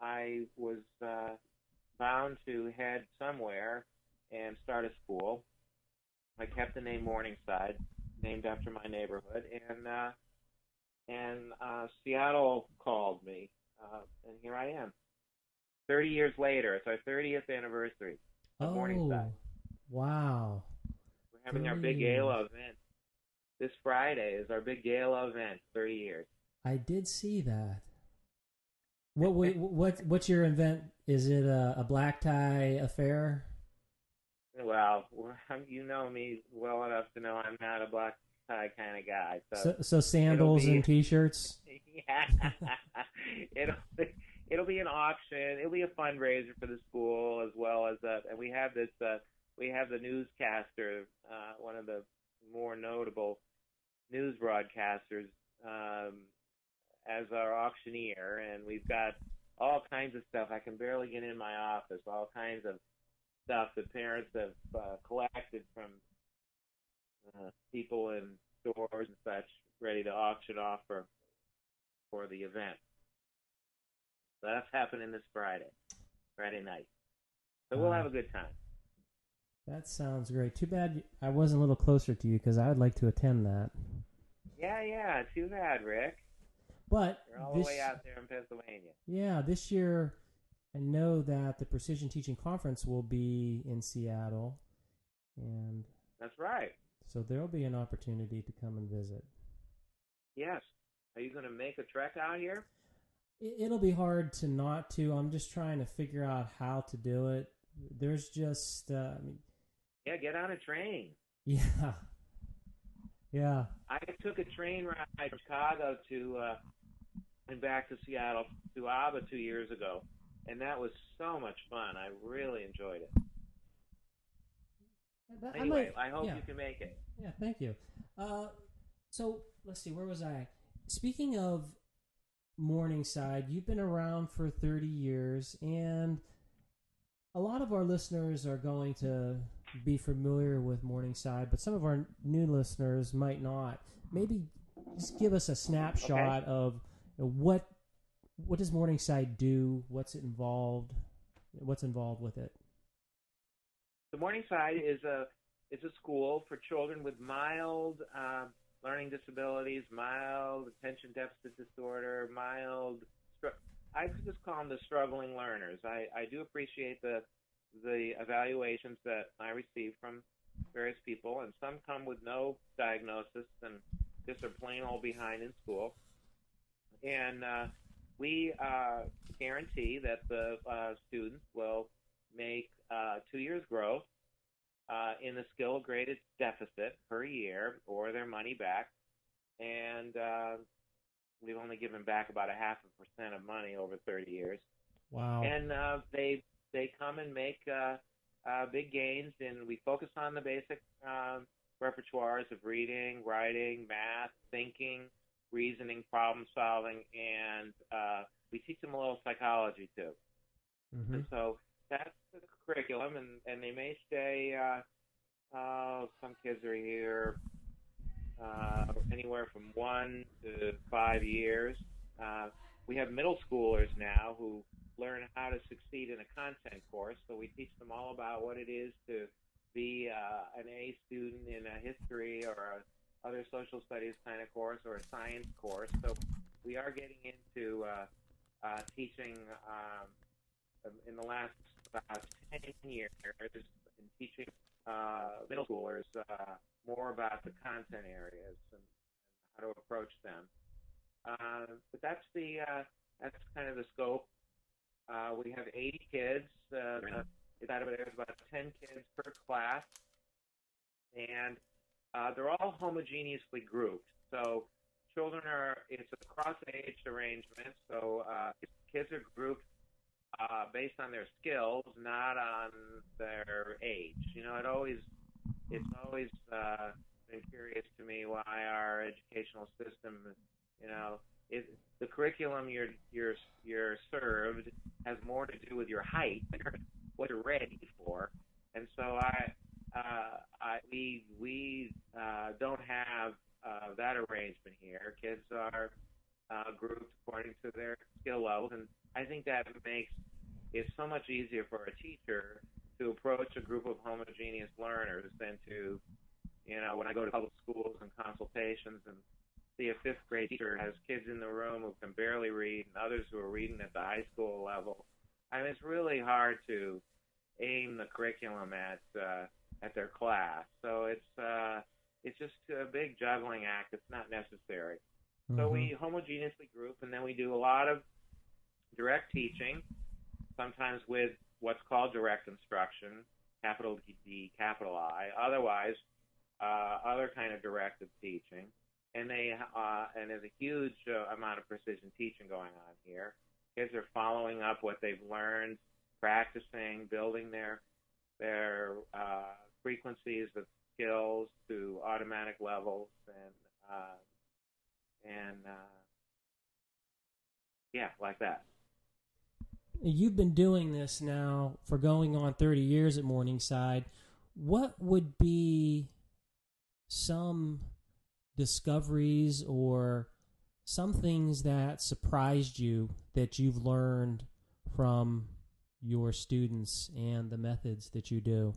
I was bound to head somewhere and start a school. I kept the name Morningside, named after my neighborhood, and Seattle called me, and here I am. 30 years later, it's our 30th anniversary of Morningside. Wow. We're having our big gala event. This Friday is our big gala event, 30 years. I did see that. What's your event? Is it a black tie affair? Well, you know me well enough to know I'm not a black tie kind of guy. So sandals and T-shirts. Yeah, it'll be an auction. It'll be a fundraiser for the school as well as and we have this. We have the newscaster, one of the more notable news broadcasters, as our auctioneer, and we've got all kinds of stuff. I can barely get in my office. All kinds of stuff that parents have collected from people in stores and such, ready to auction off for the event. So that's happening this Friday night. So we'll have a good time. That sounds great. Too bad I wasn't a little closer to you, because I would like to attend that. Yeah. Too bad, Rick. But you're all the way out there in Pennsylvania. Yeah, this year I know that the Precision Teaching Conference will be in Seattle, and that's right. So there'll be an opportunity to come and visit. Yes. Are you going to make a trek out here? It'll be hard to not to. I'm just trying to figure out how to do it. There's just yeah, get on a train. Yeah. I took a train ride from Chicago to and back to Seattle to ABBA 2 years ago, and that was so much fun. I really enjoyed it. Anyway, I hope you can make it. Yeah, thank you. So let's see, where was I? Speaking of Morningside, you've been around for 30 years, and a lot of our listeners are going to be familiar with Morningside, but some of our new listeners might not. Maybe just give us a snapshot of what does Morningside do, what's involved with it. The Morningside is a school for children with mild learning disabilities, mild attention deficit disorder, I just call them the struggling learners. I do appreciate the evaluations that I receive from various people, and some come with no diagnosis and just are plain old behind in school. And we guarantee that the students will make 2 years growth in the skill graded deficit per year, or their money back. And we've only given back about 0.5% of money over 30 years. Wow. And they come and make big gains, and we focus on the basic repertoires of reading, writing, math, thinking, reasoning, problem solving, and we teach them a little psychology too. Mm-hmm. And so that's the curriculum, and they may stay, some kids are here anywhere from 1 to 5 years. We have middle schoolers now who learn how to succeed in a content course, so we teach them all about what it is to be an A student in a history or a other social studies kind of course or a science course. So we are getting into teaching in the last about 10 years in teaching middle schoolers more about the content areas and how to approach them. But that's kind of the scope. We have 80 kids. There's about 10 kids per class, and they're all homogeneously grouped. So it's a cross-age arrangement. So kids are grouped based on their skills, not on their age. It's always been curious to me why our educational system, the curriculum you're served has more to do with your height than what you're ready for. And so we don't have that arrangement here. Kids are grouped according to their skill levels, and I think that makes it so much easier for a teacher to approach a group of homogeneous learners than to, when I go to public schools and consultations and see a fifth grade teacher has kids in the room who can barely read and others who are reading at the high school level. I mean, it's really hard to aim the curriculum at their class. So it's just a big juggling act. It's not necessary. Mm-hmm. So we homogeneously group, and then we do a lot of direct teaching, sometimes with what's called direct instruction, capital D, capital I. Otherwise, other kind of directed teaching, and there's a huge amount of precision teaching going on here. Kids are following up what they've learned, practicing, building their frequencies of skills to automatic levels, and yeah, like that. You've been doing this now for going on 30 years at Morningside. What would be some discoveries or some things that surprised you that you've learned from your students and the methods that you do?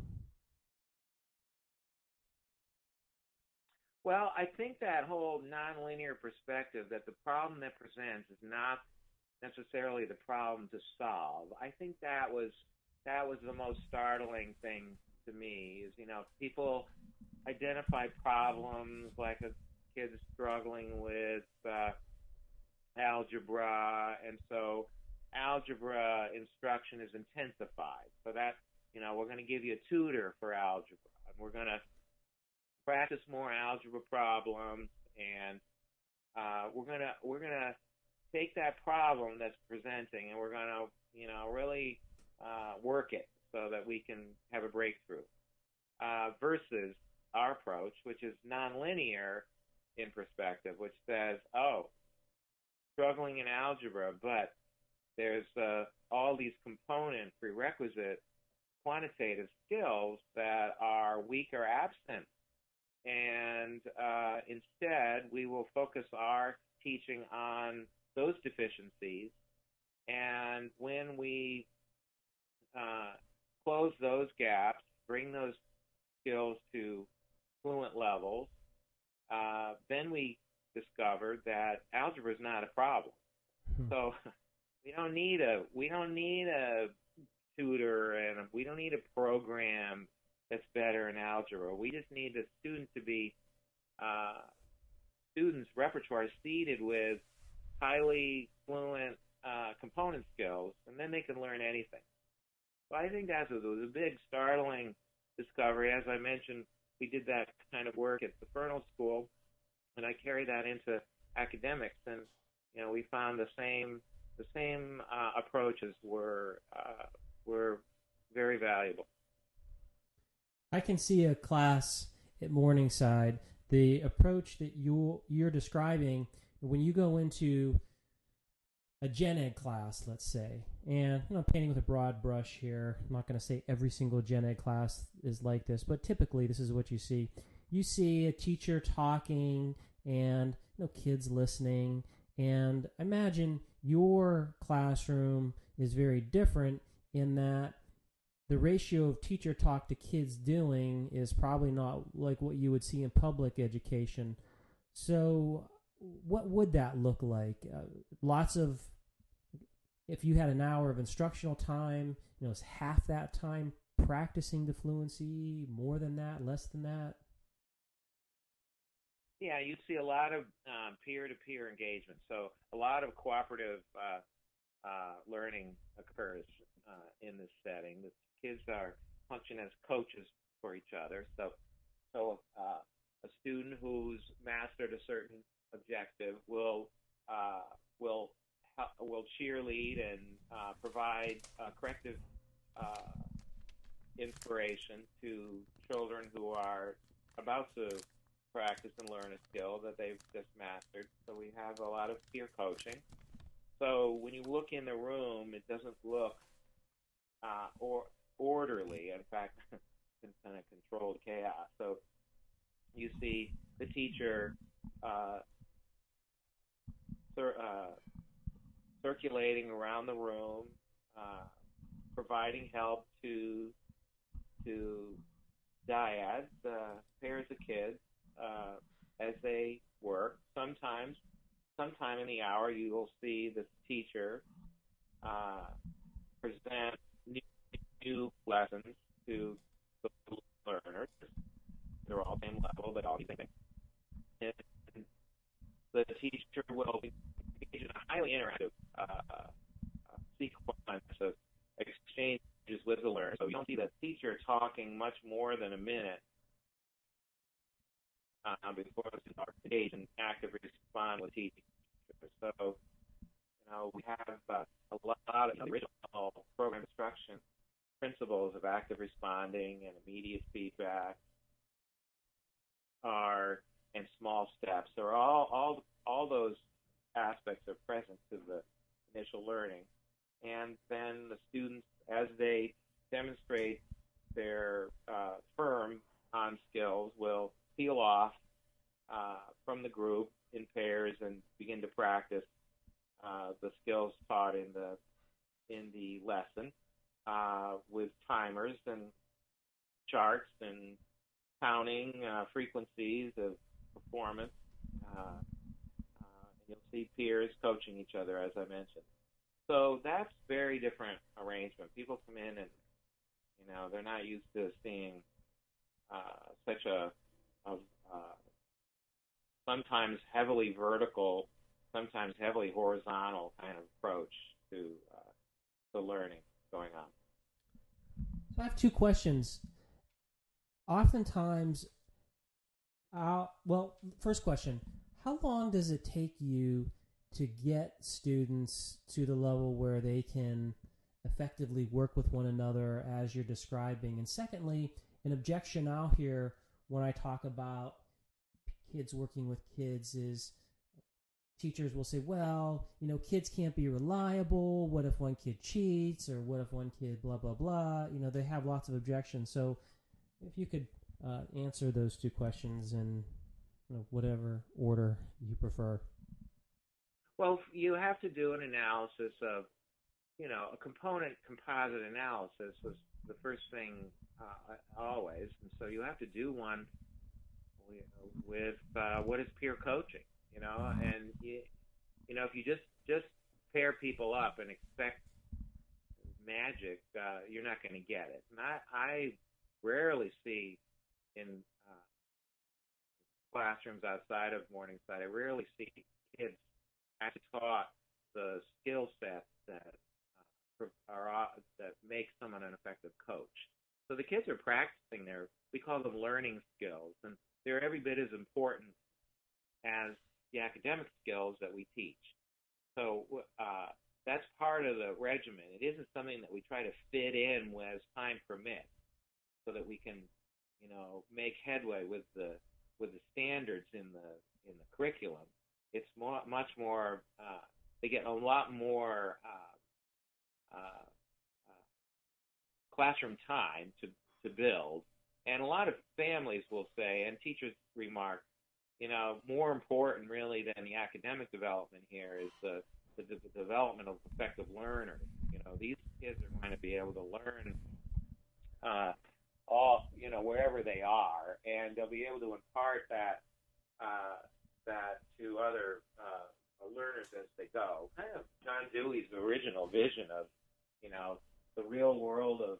Well, I think that whole nonlinear perspective, that the problem that presents is not necessarily the problem to solve. I think that was the most startling thing to me. Is, people identify problems like a kid struggling with algebra, and so algebra instruction is intensified. So that, we're going to give you a tutor for algebra, and we're going to practice more algebra problems, and we're gonna take that problem that's presenting, and we're gonna really work it so that we can have a breakthrough. Versus our approach, which is nonlinear in perspective, which says, oh, struggling in algebra, but there's all these component prerequisite quantitative skills that are weak or absent. And instead, we will focus our teaching on those deficiencies. And when we close those gaps, bring those skills to fluent levels, then we discovered that algebra is not a problem. So we don't need a tutor, and we don't need a program that's better in algebra. We just need the student to be students' repertoire seeded with highly fluent component skills, and then they can learn anything. So I think that was a big, startling discovery. As I mentioned, we did that kind of work at the Fernald School, and I carried that into academics, and we found the same approaches were very valuable. I can see a class at Morningside, the approach that you're describing when you go into a gen ed class, let's say, and I'm painting with a broad brush here. I'm not going to say every single gen ed class is like this, but typically this is what you see. You see a teacher talking and kids listening, and imagine your classroom is very different in that the ratio of teacher talk to kids doing is probably not like what you would see in public education. So what would that look like? If you had an hour of instructional time, is half that time practicing the fluency, more than that, less than that? Yeah, you see a lot of peer-to-peer engagement. So a lot of cooperative learning occurs in this setting. The kids are function as coaches for each other. So a student who's mastered a certain objective will cheerlead and provide corrective inspiration to children who are about to practice and learn a skill that they've just mastered. So we have a lot of peer coaching. So when you look in the room, it doesn't look or orderly. In fact, it's kind of controlled chaos. So you see the teacher circulating around the room, providing help to dyads, pairs of kids, as they work. Sometime in the hour, you will see the teacher present new lessons to the learners. They're all same level, but all the same thing. And the teacher will engage in a highly interactive sequence of exchanges with the learner. So you don't see the teacher talking much more than a minute before students are engaged in active respond with teaching. So, we have a lot of the original program instruction principles of active responding and immediate feedback and small steps are all those aspects are present to the initial learning. And then the students, as they demonstrate their firm on skills, will peel off from the group in pairs and begin to practice the skills taught in the lesson with timers and charts and counting frequencies of performance. And you'll see peers coaching each other, as I mentioned. So that's very different arrangement. People come in and, they're not used to seeing such a sometimes heavily vertical, sometimes heavily horizontal kind of approach to learning going on. So I have two questions. Oftentimes, first question, how long does it take you to get students to the level where they can effectively work with one another as you're describing? And secondly, an objection I'll hear when I talk about kids working with kids is teachers will say, well, kids can't be reliable. What if one kid cheats? Or what if one kid blah, blah, blah? They have lots of objections. So if you could answer those two questions in whatever order you prefer. Well, you have to do an analysis of, a component composite analysis was the first thing always. And so you have to do one with what is peer coaching, and if you just pair people up and expect magic, you're not going to get it. And I rarely see in classrooms outside of Morningside, I rarely see kids actually taught the skill sets that that make someone an effective coach. So the kids are practicing we call them learning skills, and they're every bit as important as the academic skills that we teach. So that's part of the regimen. It isn't something that we try to fit in as time permits, so that we can, make headway with the standards in the curriculum. It's much more. They get a lot more classroom time to build, and a lot of families will say, and teachers remark, more important really than the academic development here is the development of effective learners. These kids are going to be able to learn wherever they are, and they'll be able to impart that to other learners as they go. Kind of John Dewey's original vision of, the real world of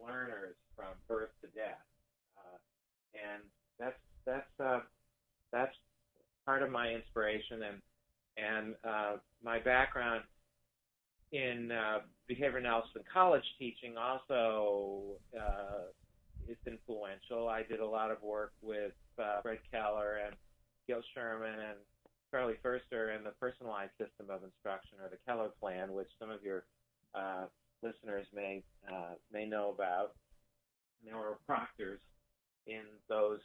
learners from birth to death, and that's part of my inspiration and my background in behavior analysis and college teaching also is influential. I did a lot of work with Fred Keller and Gil Sherman and Charlie Furster in the personalized system of instruction, or the Keller plan, which some of your listeners may know about. And there were proctors in those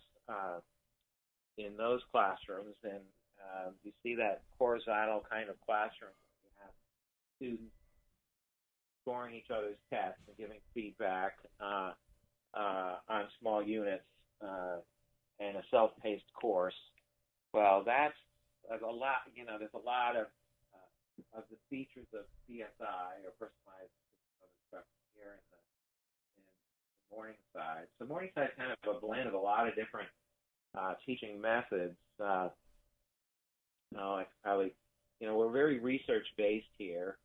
classrooms, and you see that horizontal kind of classroom. You have students scoring each other's tests and giving feedback on small units and a self-paced course. Well, there's a lot. There's a lot of the features of PSI, or personalized system of instruction, here in the Morningside. So Morningside is kind of a blend of a lot of different teaching methods. We're very research-based here,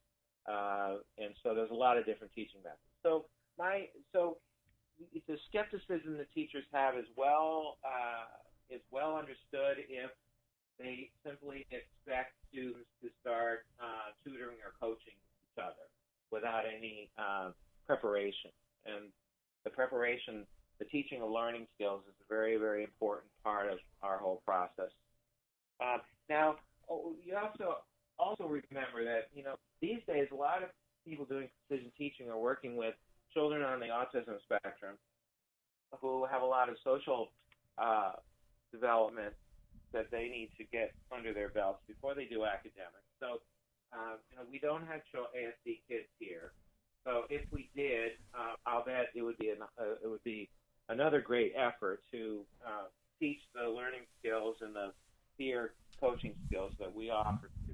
and so there's a lot of different teaching methods. So the skepticism that teachers have is well understood if they simply expect students to start tutoring or coaching each other without any preparation. And the preparation, the teaching of learning skills, is a very, very important part of our whole working with children on the autism spectrum who have a lot of social development that they need to get under their belts before they do academics. So, we don't have ASD kids here. So if we did, I'll bet it would be another great effort to teach the learning skills and the peer coaching skills that we offer to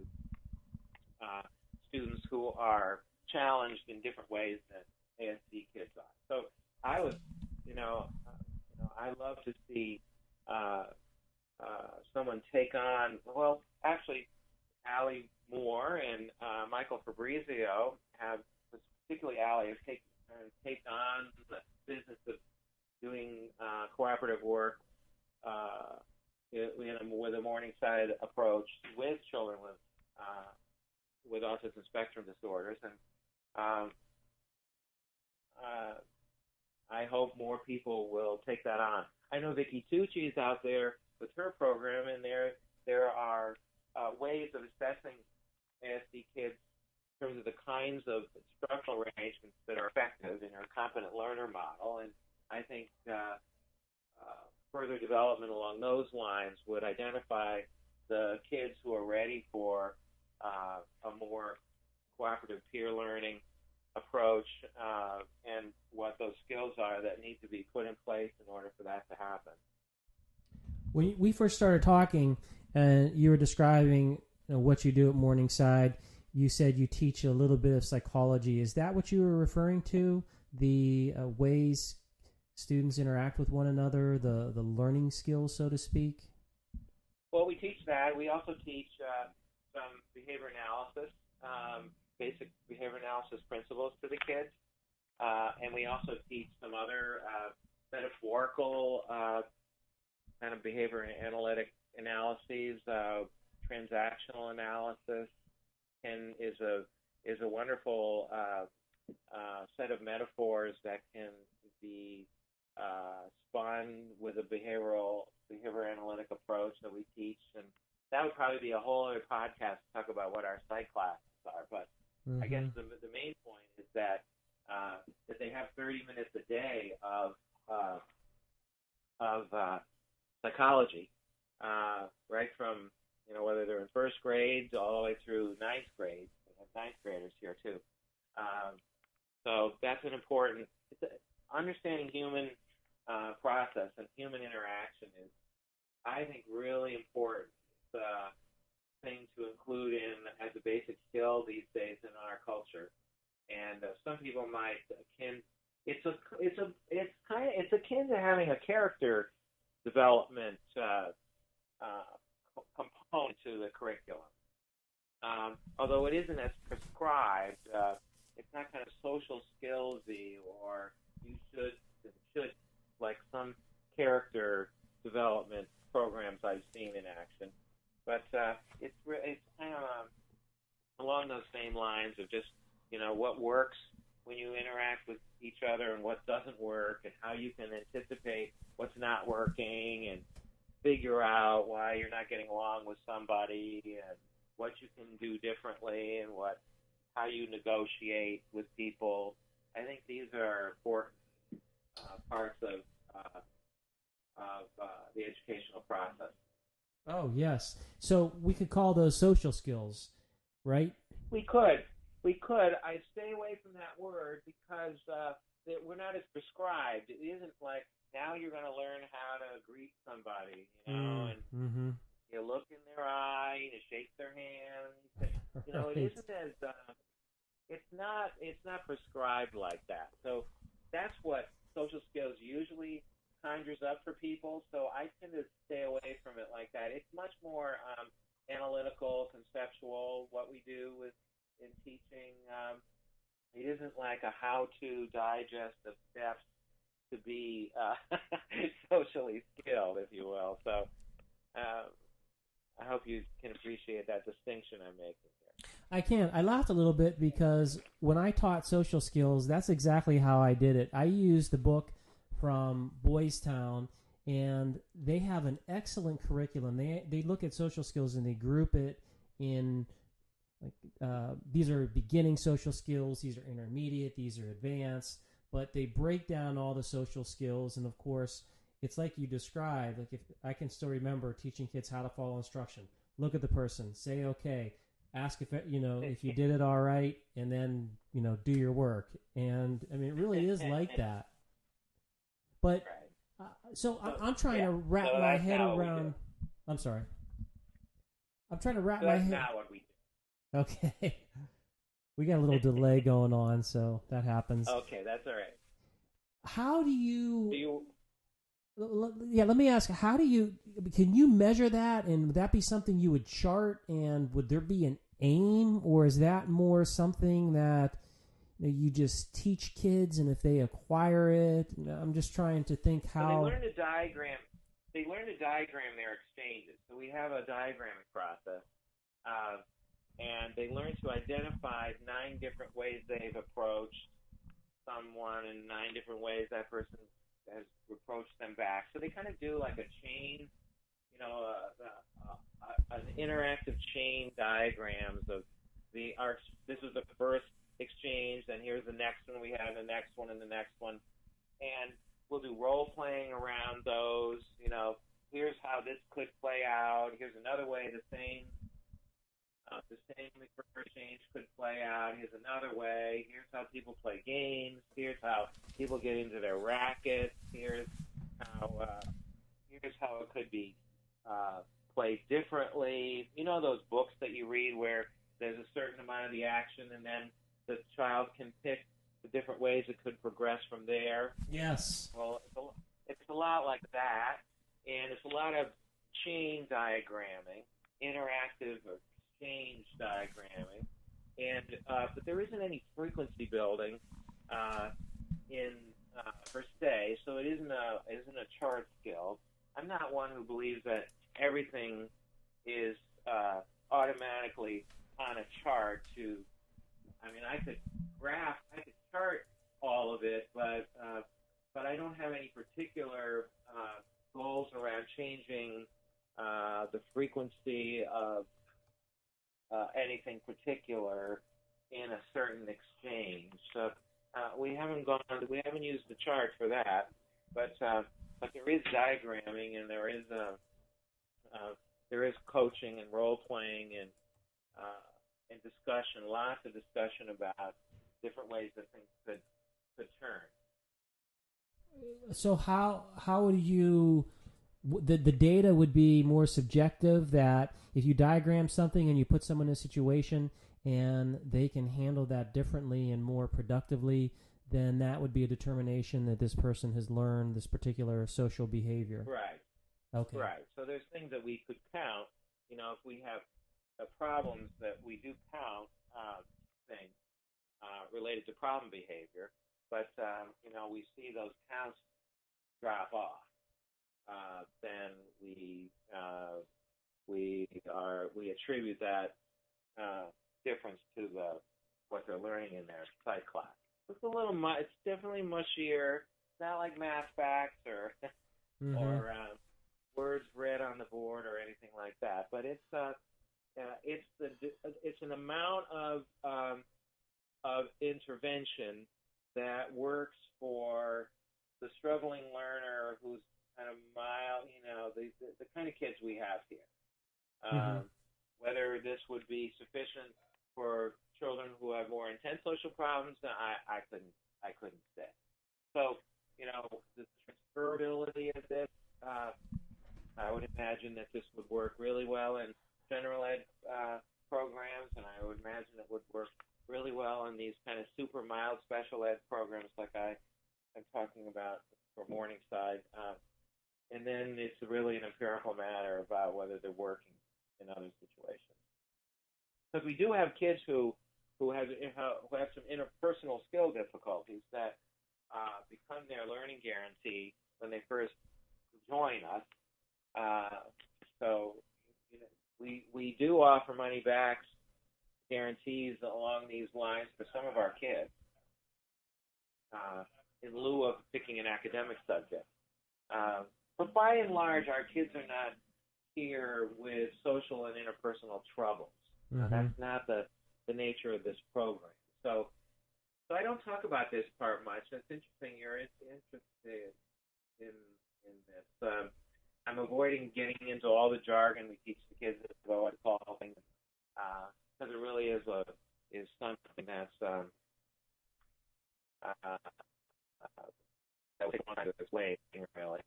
students who are challenged in different ways than ASD kids are. So I was, I love to see someone take on. Well, actually, Allie Moore and Michael Fabrizio particularly Allie, have taken on the business of doing cooperative work with a Morningside approach with children with autism spectrum disorders, and I hope more people will take that on. I know Vicki Tucci is out there with her program, and there are ways of assessing ASD kids in terms of the kinds of instructional arrangements that are effective in our competent learner model. And I think further development along those lines would identify the kids who are ready for a more cooperative peer learning approach and what those skills are that need to be put in place in order for that to happen. When we first started talking, and you were describing what you do at Morningside, you said you teach a little bit of psychology. Is that what you were referring to? The ways students interact with one another, the learning skills, so to speak? Well, we teach that. We also teach some behavior analysis, basic behavior analysis principles to the kids. And we also teach some other metaphorical kind of behavior analytic analyses, transactional analysis, and is a wonderful set of metaphors that can be spun with a behavior analytic approach that we teach. And that would probably be a whole other podcast to talk about what our psych classes are. But I guess the main point is that they have 30 minutes a day of psychology, right from whether they're in first grade all the way through ninth grade. We have ninth graders here too. So that's an important understanding human process and human interaction is, I think, really important thing to include in as a basic skill these days in our culture. And some people might it's akin to having a character development component to the curriculum. Although it isn't as prescribed, it's not kind of social skillsy or you should like some character development programs I've seen in action. But it's kind of along those same lines of just what works when you interact with each other and what doesn't work, and how you can anticipate what's not working and figure out why you're not getting along with somebody and what you can do differently and how you negotiate with people. I think these are important parts of the educational process. Oh, yes. So we could call those social skills, right? We could. I stay away from that word because we're not as prescribed. It isn't like now you're going to learn how to greet somebody, and you look in their eye, you shake their hand. Right. It isn't as it's not prescribed like that. So that's what social skills usually conjures up for people. So I tend to stay away from it like that. It's much more analytical, conceptual. What we do in teaching, it isn't like a how-to digest of steps to be socially skilled, if you will. So I hope you can appreciate that distinction I'm making here. I can. I laughed a little bit because when I taught social skills, that's exactly how I did it. I used the book from Boys Town, and they have an excellent curriculum. They look at social skills and they group it in these are beginning social skills, these are intermediate, these are advanced, but they break down all the social skills. And of course, it's like you described. Like, if I can still remember teaching kids how to follow instruction. Look at the person, say okay, ask if if you did it all right, and then do your work. And I mean, it really is like that. But so I'm trying to wrap my head around. I'm sorry. I'm trying to wrap my head. That's not what we do. Okay. We got a little delay going on, so that happens. Okay, that's all right. How do you... Yeah, let me ask, can you measure that, and would that be something you would chart, and would there be an aim, or is that more something that you just teach kids, and if they acquire it? I'm just trying to think how... So they learn to diagram their exchanges. So we have a diagramming process, and they learn to identify 9 different ways they've approached someone and 9 different ways that person has approached them back. So they kind of do like a chain, an interactive chain diagrams of this was the first exchange, then here's the next one we had, the next one, and the next one. And we'll do role playing around those. Here's how this could play out. Here's another way the same exchange could play out. Here's another way. Here's how people play games. Here's how people get into their rackets. Here's how it could be played differently. Those books that you read where there's a certain amount of the action, and then the child can pick the different ways it could progress from there. Yes. Well, it's a lot like that, and it's a lot of chain diagramming, interactive exchange diagramming, and but there isn't any frequency building in per se, so it isn't a chart skill. I'm not one who believes that everything is automatically on a chart. I could chart all of it, but I don't have any particular goals around changing the frequency of anything particular in a certain exchange. So we haven't used the chart for that, but there is diagramming, and there is coaching and role playing and discussion, lots of discussion about different ways that things could turn. So how would you... The data would be more subjective, that if you diagram something and you put someone in a situation and they can handle that differently and more productively, then that would be a determination that this person has learned this particular social behavior. Right. Okay. Right. So there's things that we could count. If we have problems that we do count things related to problem behavior, but we see those counts drop off. Then we attribute that difference to what they're learning in their psych class. It's it's definitely mushier. It's not like math facts or or words read on the board or anything like that. But it's an amount of intervention that works for the struggling learner who's kind of mild, the kind of kids we have here. Whether this would be sufficient for children who have more intense social problems, I couldn't say. So, the transferability of this, I would imagine that this would work really well in general ed programs, and I would imagine it would work really well in these kind of super mild special ed programs like I'm talking about for Morningside. And then it's really an empirical matter about whether they're working in other situations. Because we do have kids who have some interpersonal skill difficulties that become their learning guarantee when they first join us. So we do offer money back guarantees along these lines for some of our kids in lieu of picking an academic subject. But by and large, our kids are not here with social and interpersonal troubles. That's not the nature of this program. So I don't talk about this part much. It's interesting. You're interested in this. I'm avoiding getting into all the jargon we teach the kids about what to call things, because it really is something that's that we want to explain really.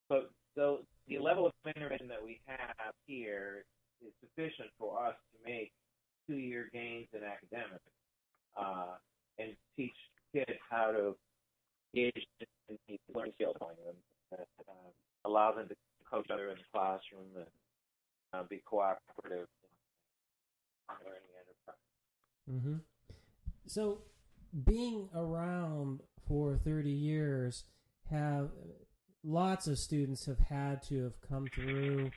But so the level of intervention that we have here is sufficient for us to make 2-year gains in academics and teach kids how to engage in these learning skills, that allow them to coach each other in the classroom and be cooperative in learning enterprise. So, being around for 30 years, lots of students have had to have come through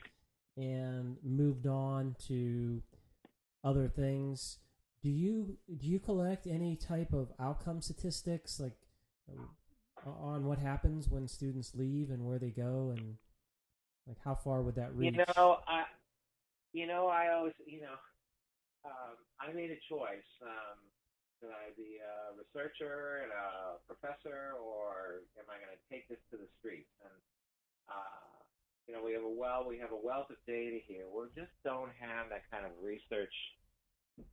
and moved on to other things. Do you collect any type of outcome statistics, like on what happens when students leave and where they go, and like how far would that reach? I always, I made a choice. Should I be a researcher and a professor, or am I going to take this to the streets? And we have a wealth of data here. We just don't have that kind of research.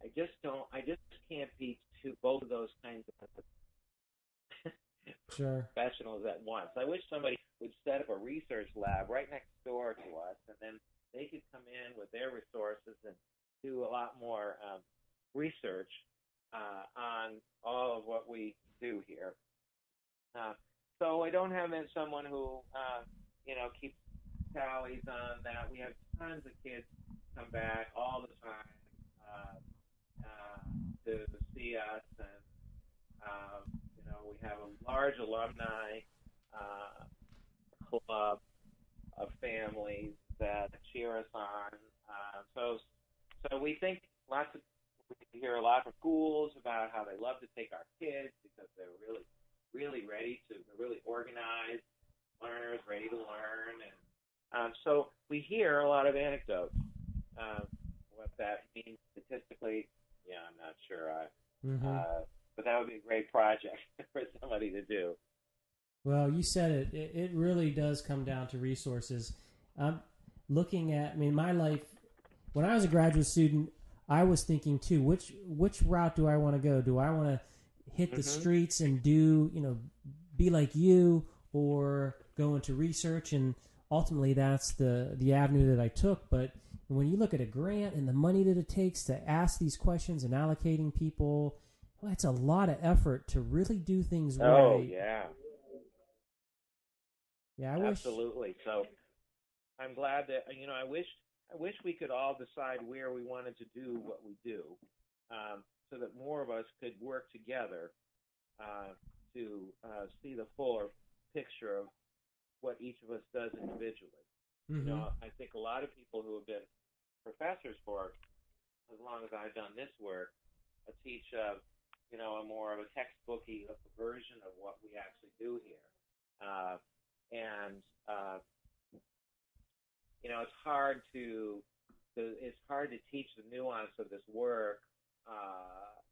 I just can't be both of those kinds of professionals at once. I wish somebody would set up a research lab right next door to us, and then they could come in with their resources and do a lot more research on all of what we do here. So I don't have someone who keeps tallies on that. We have tons of kids come back all the time to see us, and we have a large alumni club of families that cheer us on. So we think we hear a lot from schools about how they love to take our kids because they're really, really ready to, they're really organized learners, ready to learn. And so we hear a lot of anecdotes. What that means statistically, I'm not sure. But that would be a great project for somebody to do. Well, you said it. It really does come down to resources. Looking at, my life, when I was a graduate student, I was thinking too, which route do I want to go? Do I want to hit the streets and be like you, or go into research? And ultimately that's the avenue that I took. But when you look at a grant and the money that it takes to ask these questions and allocating people, well, it's a lot of effort to really do things right. Oh, yeah. Yeah, absolutely. So I'm glad that, I wish we could all decide where we wanted to do what we do, so that more of us could work together to see the fuller picture of what each of us does individually. I think a lot of people who have been professors for as long as I've done this work teach a more of a textbooky version of what we actually do here. It's hard to teach the nuance of this work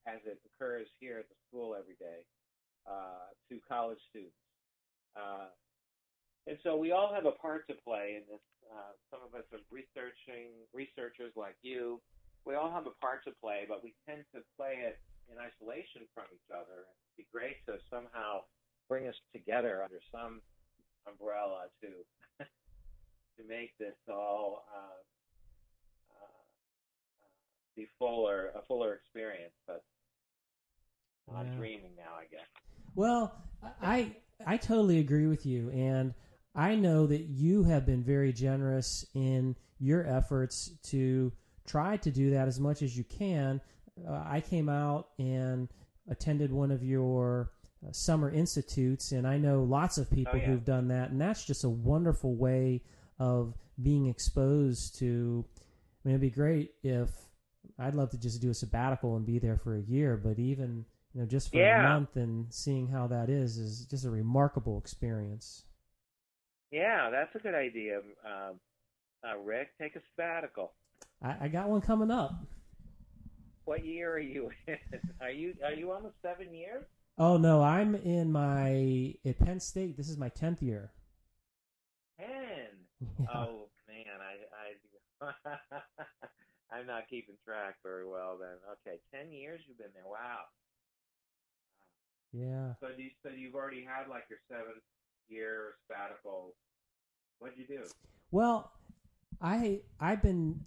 as it occurs here at the school every day to college students. And so we all have a part to play in this. Some of us are researchers like you. We all have a part to play, but we tend to play it in isolation from each other. It'd be great to somehow bring us together under some umbrella to make this all be a fuller experience. But I'm dreaming now, I guess. Well, I totally agree with you, and I know that you have been very generous in your efforts to try to do that as much as you can. I came out and attended one of your summer institutes, and I know lots of people who've done that, and that's just a wonderful way of being exposed to. It'd be great if I'd love to just do a sabbatical and be there for a year, but even just for a month and seeing how that is just a remarkable experience. Yeah, that's a good idea. Rick, take a sabbatical. I got one coming up. What year are you in? Are you almost 7 years? Oh no, I'm at Penn State. This is my 10th year. 10. Yeah. Oh man, I I'm not keeping track very well then. Okay, 10 years you've been there. Wow. Yeah. So you've already had like your 7 year sabbatical. What'd you do? Well, I've been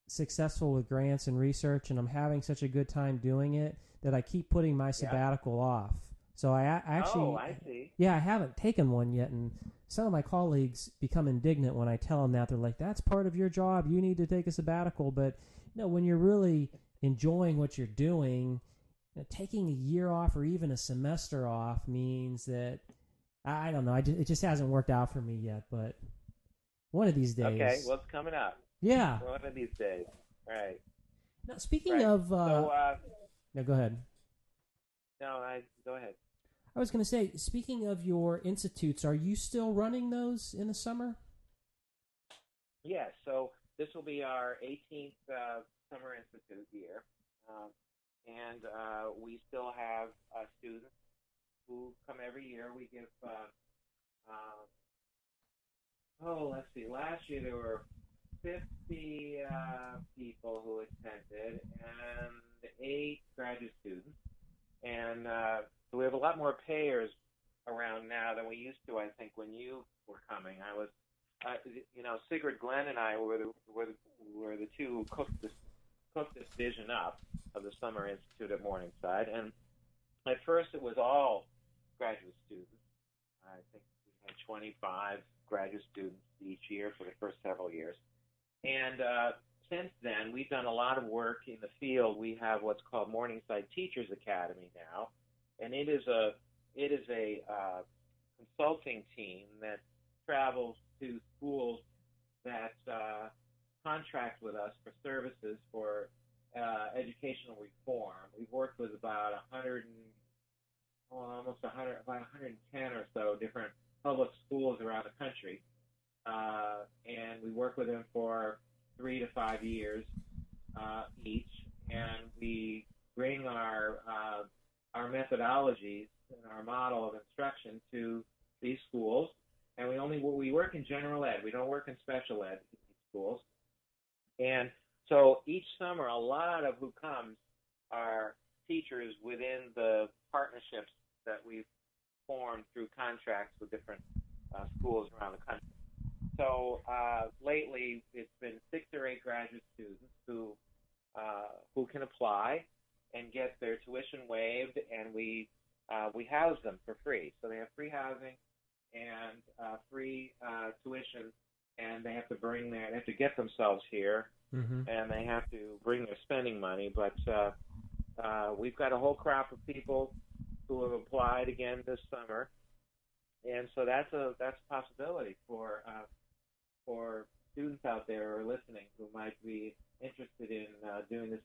successful with grants and research, and I'm having such a good time doing it that I keep putting my sabbatical off. So I actually, Oh, I see. yeah, I haven't taken one yet, and some of my colleagues become indignant when I tell them that. They're like, "That's part of your job. You need to take a sabbatical." But when you're really enjoying what you're doing, taking a year off or even a semester off means that I don't know. It just hasn't worked out for me yet, but one of these days. Okay, what's coming up? Yeah. One of these days. Right. Now, speaking Right. of, So, no, go ahead. Go ahead. I was going to say, speaking of your institutes, are you still running those in the summer? Yeah, so this will be our 18th Summer Institute year. And we still have students who come every year. We give, let's see, last year there were 50 people who attended and 8 graduate students. And so we have a lot more payers around now than we used to, I think, when you were coming. I was, Sigrid Glenn and I were the two who cooked this vision up of the Summer Institute at Morningside. And at first it was all graduate students. I think we had 25 graduate students each year for the first several years. And since then, we've done a lot of work in the field. We have what's called Morningside Teachers Academy now, and it is a consulting team that travels to schools that contract with us for services for educational reform. We've worked with about 110 or so different public schools around the country, and we work with them for 3 to 5 years each, and we bring our methodologies and our model of instruction to these schools. And we work in general ed. We don't work in special ed in these schools. And so each summer, a lot of who comes are teachers within the partnerships that we've formed through contracts with different schools around the country. So lately, it's been 6 or 8 graduate students who can apply and get their tuition waived, and we house them for free. So they have free housing and free tuition, and they have to get themselves here, and they have to bring their spending money. But we've got a whole crop of people who have applied again this summer, and so that's a possibility for students out there who are listening who might be interested in doing this,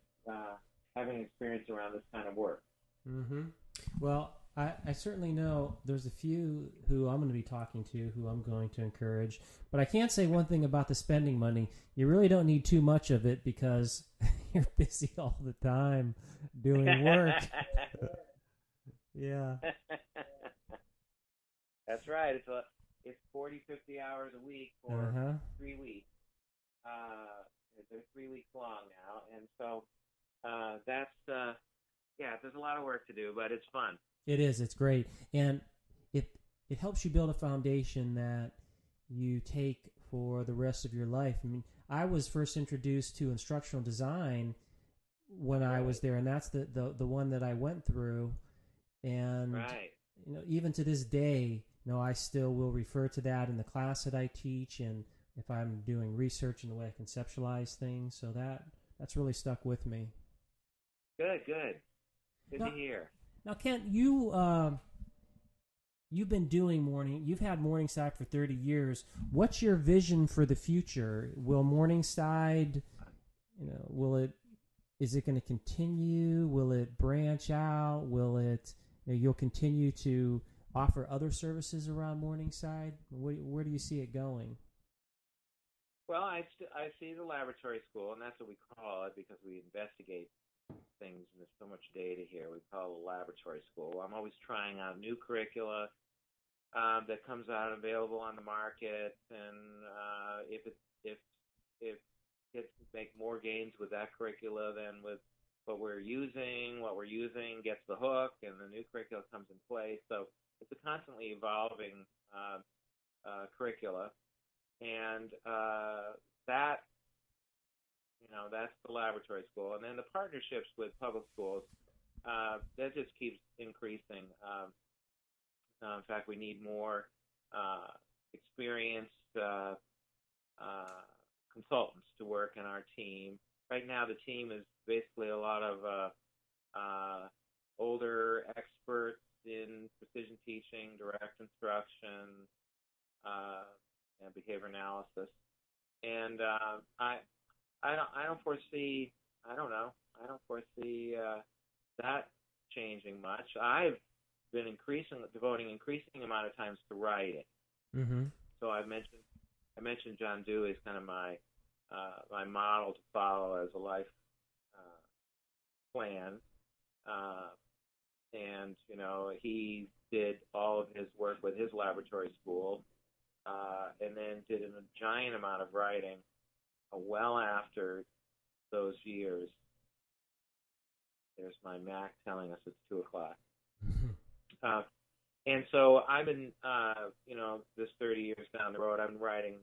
having experience around this kind of work. Mm-hmm. Well, I certainly know there's a few who I'm going to be talking to who I'm going to encourage, but I can't say one thing about the spending money. You really don't need too much of it because you're busy all the time doing work. Yeah. That's right. It's 40, 50 hours a week for 3 weeks. They're 3 weeks long now, and so there's a lot of work to do, but it's fun. It is. It's great, and it helps you build a foundation that you take for the rest of your life. I mean, I was first introduced to instructional design when I was there, and that's the one that I went through, and even to this day, I still will refer to that in the class that I teach, and if I'm doing research in the way I conceptualize things. So that's really stuck with me. Good to hear. Now, Kent, you've been doing you've had Morningside for 30 years. What's your vision for the future? Will Morningside, is it going to continue? Will it branch out? Will it, you'll continue to offer other services around Morningside? Where do you see it going? Well, I see the laboratory school, and that's what we call it because we investigate things, and there's so much data here. We call it a laboratory school. I'm always trying out new curricula that comes out available on the market, and if kids make more gains with that curricula than with what we're using gets the hook, and the new curricula comes in place. So it's a constantly evolving curricula, and that's the laboratory school. And then the partnerships with public schools, that just keeps increasing. In fact, we need more experienced consultants to work in our team. Right now, the team is basically a lot of older experts in precision teaching, direct instruction, and behavior analysis. And I don't foresee that changing much. I've been devoting increasing amount of times to writing. Mm-hmm. So I mentioned John Dewey is kind of my model to follow as a life plan, and he did all of his work with his laboratory school, and then did a giant amount of writing well after those years. There's my Mac telling us it's 2:00. And so I've been, this 30 years down the road, I've been writing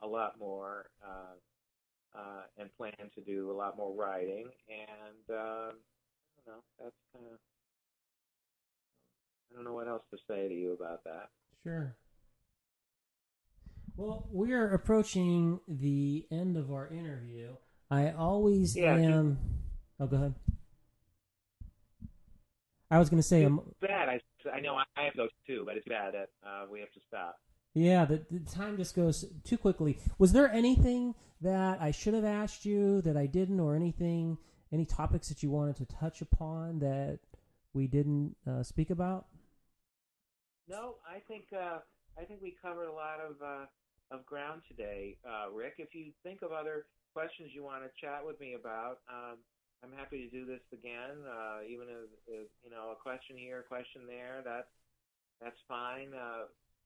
a lot more, and plan to do a lot more writing. And that's kind of, I don't know what else to say to you about that. Sure. Well, we're approaching the end of our interview. I always am. Oh, go ahead. I was going to say, it's bad. I know I have those too, but it's bad that we have to stop. Yeah, the time just goes too quickly. Was there anything that I should have asked you that I didn't, or any topics that you wanted to touch upon that we didn't speak about? No, I think we covered a lot of ground today, Rick. If you think of other questions you want to chat with me about, I'm happy to do this again. Even if a question here, a question there, that's fine.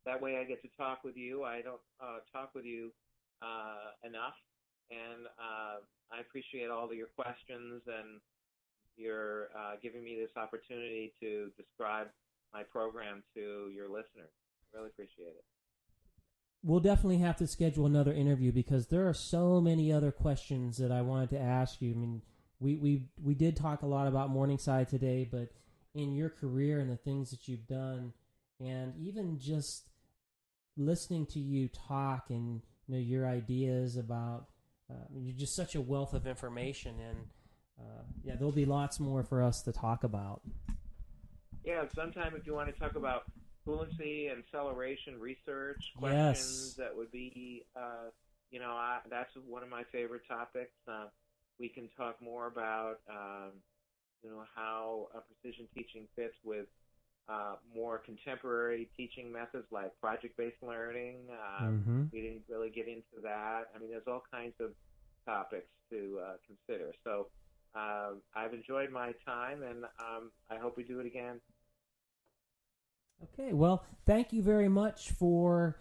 That way I get to talk with you. I don't talk with you enough, and I appreciate all of your questions and your giving me this opportunity to describe my program to your listeners. Really appreciate it. We'll definitely have to schedule another interview because there are so many other questions that I wanted to ask you. I mean, we did talk a lot about Morningside today, but in your career and the things that you've done, and even just listening to you talk and your ideas about, you're just such a wealth of information, and there'll be lots more for us to talk about. Yeah, sometime if you want to talk about fluency and acceleration research questions, that would be, that's one of my favorite topics. We can talk more about, how precision teaching fits with more contemporary teaching methods like project-based learning. We didn't really get into that. I mean, there's all kinds of topics to consider. So I've enjoyed my time, and I hope we do it again. Okay, well, thank you very much for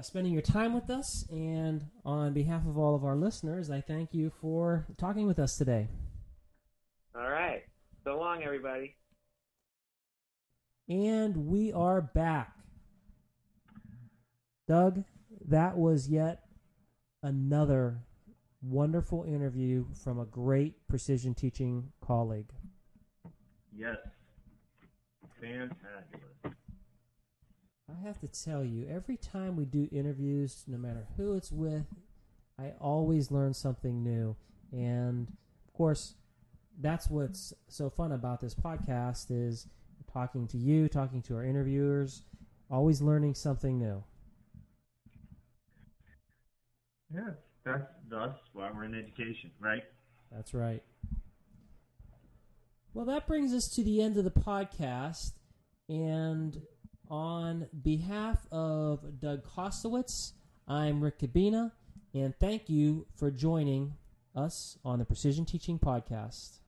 spending your time with us, and on behalf of all of our listeners, I thank you for talking with us today. All right. So long, everybody. And we are back. Doug, that was yet another wonderful interview from a great precision teaching colleague. Yes. Fantabulous. I have to tell you, every time we do interviews, no matter who it's with, I always learn something new. And, of course, that's what's so fun about this podcast is talking to you, talking to our interviewers, always learning something new. Yes, that's why we're in education, right? That's right. Well, that brings us to the end of the podcast, and On behalf of Doug Kostowitz, I'm Rick Cabina, and thank you for joining us on the Precision Teaching Podcast.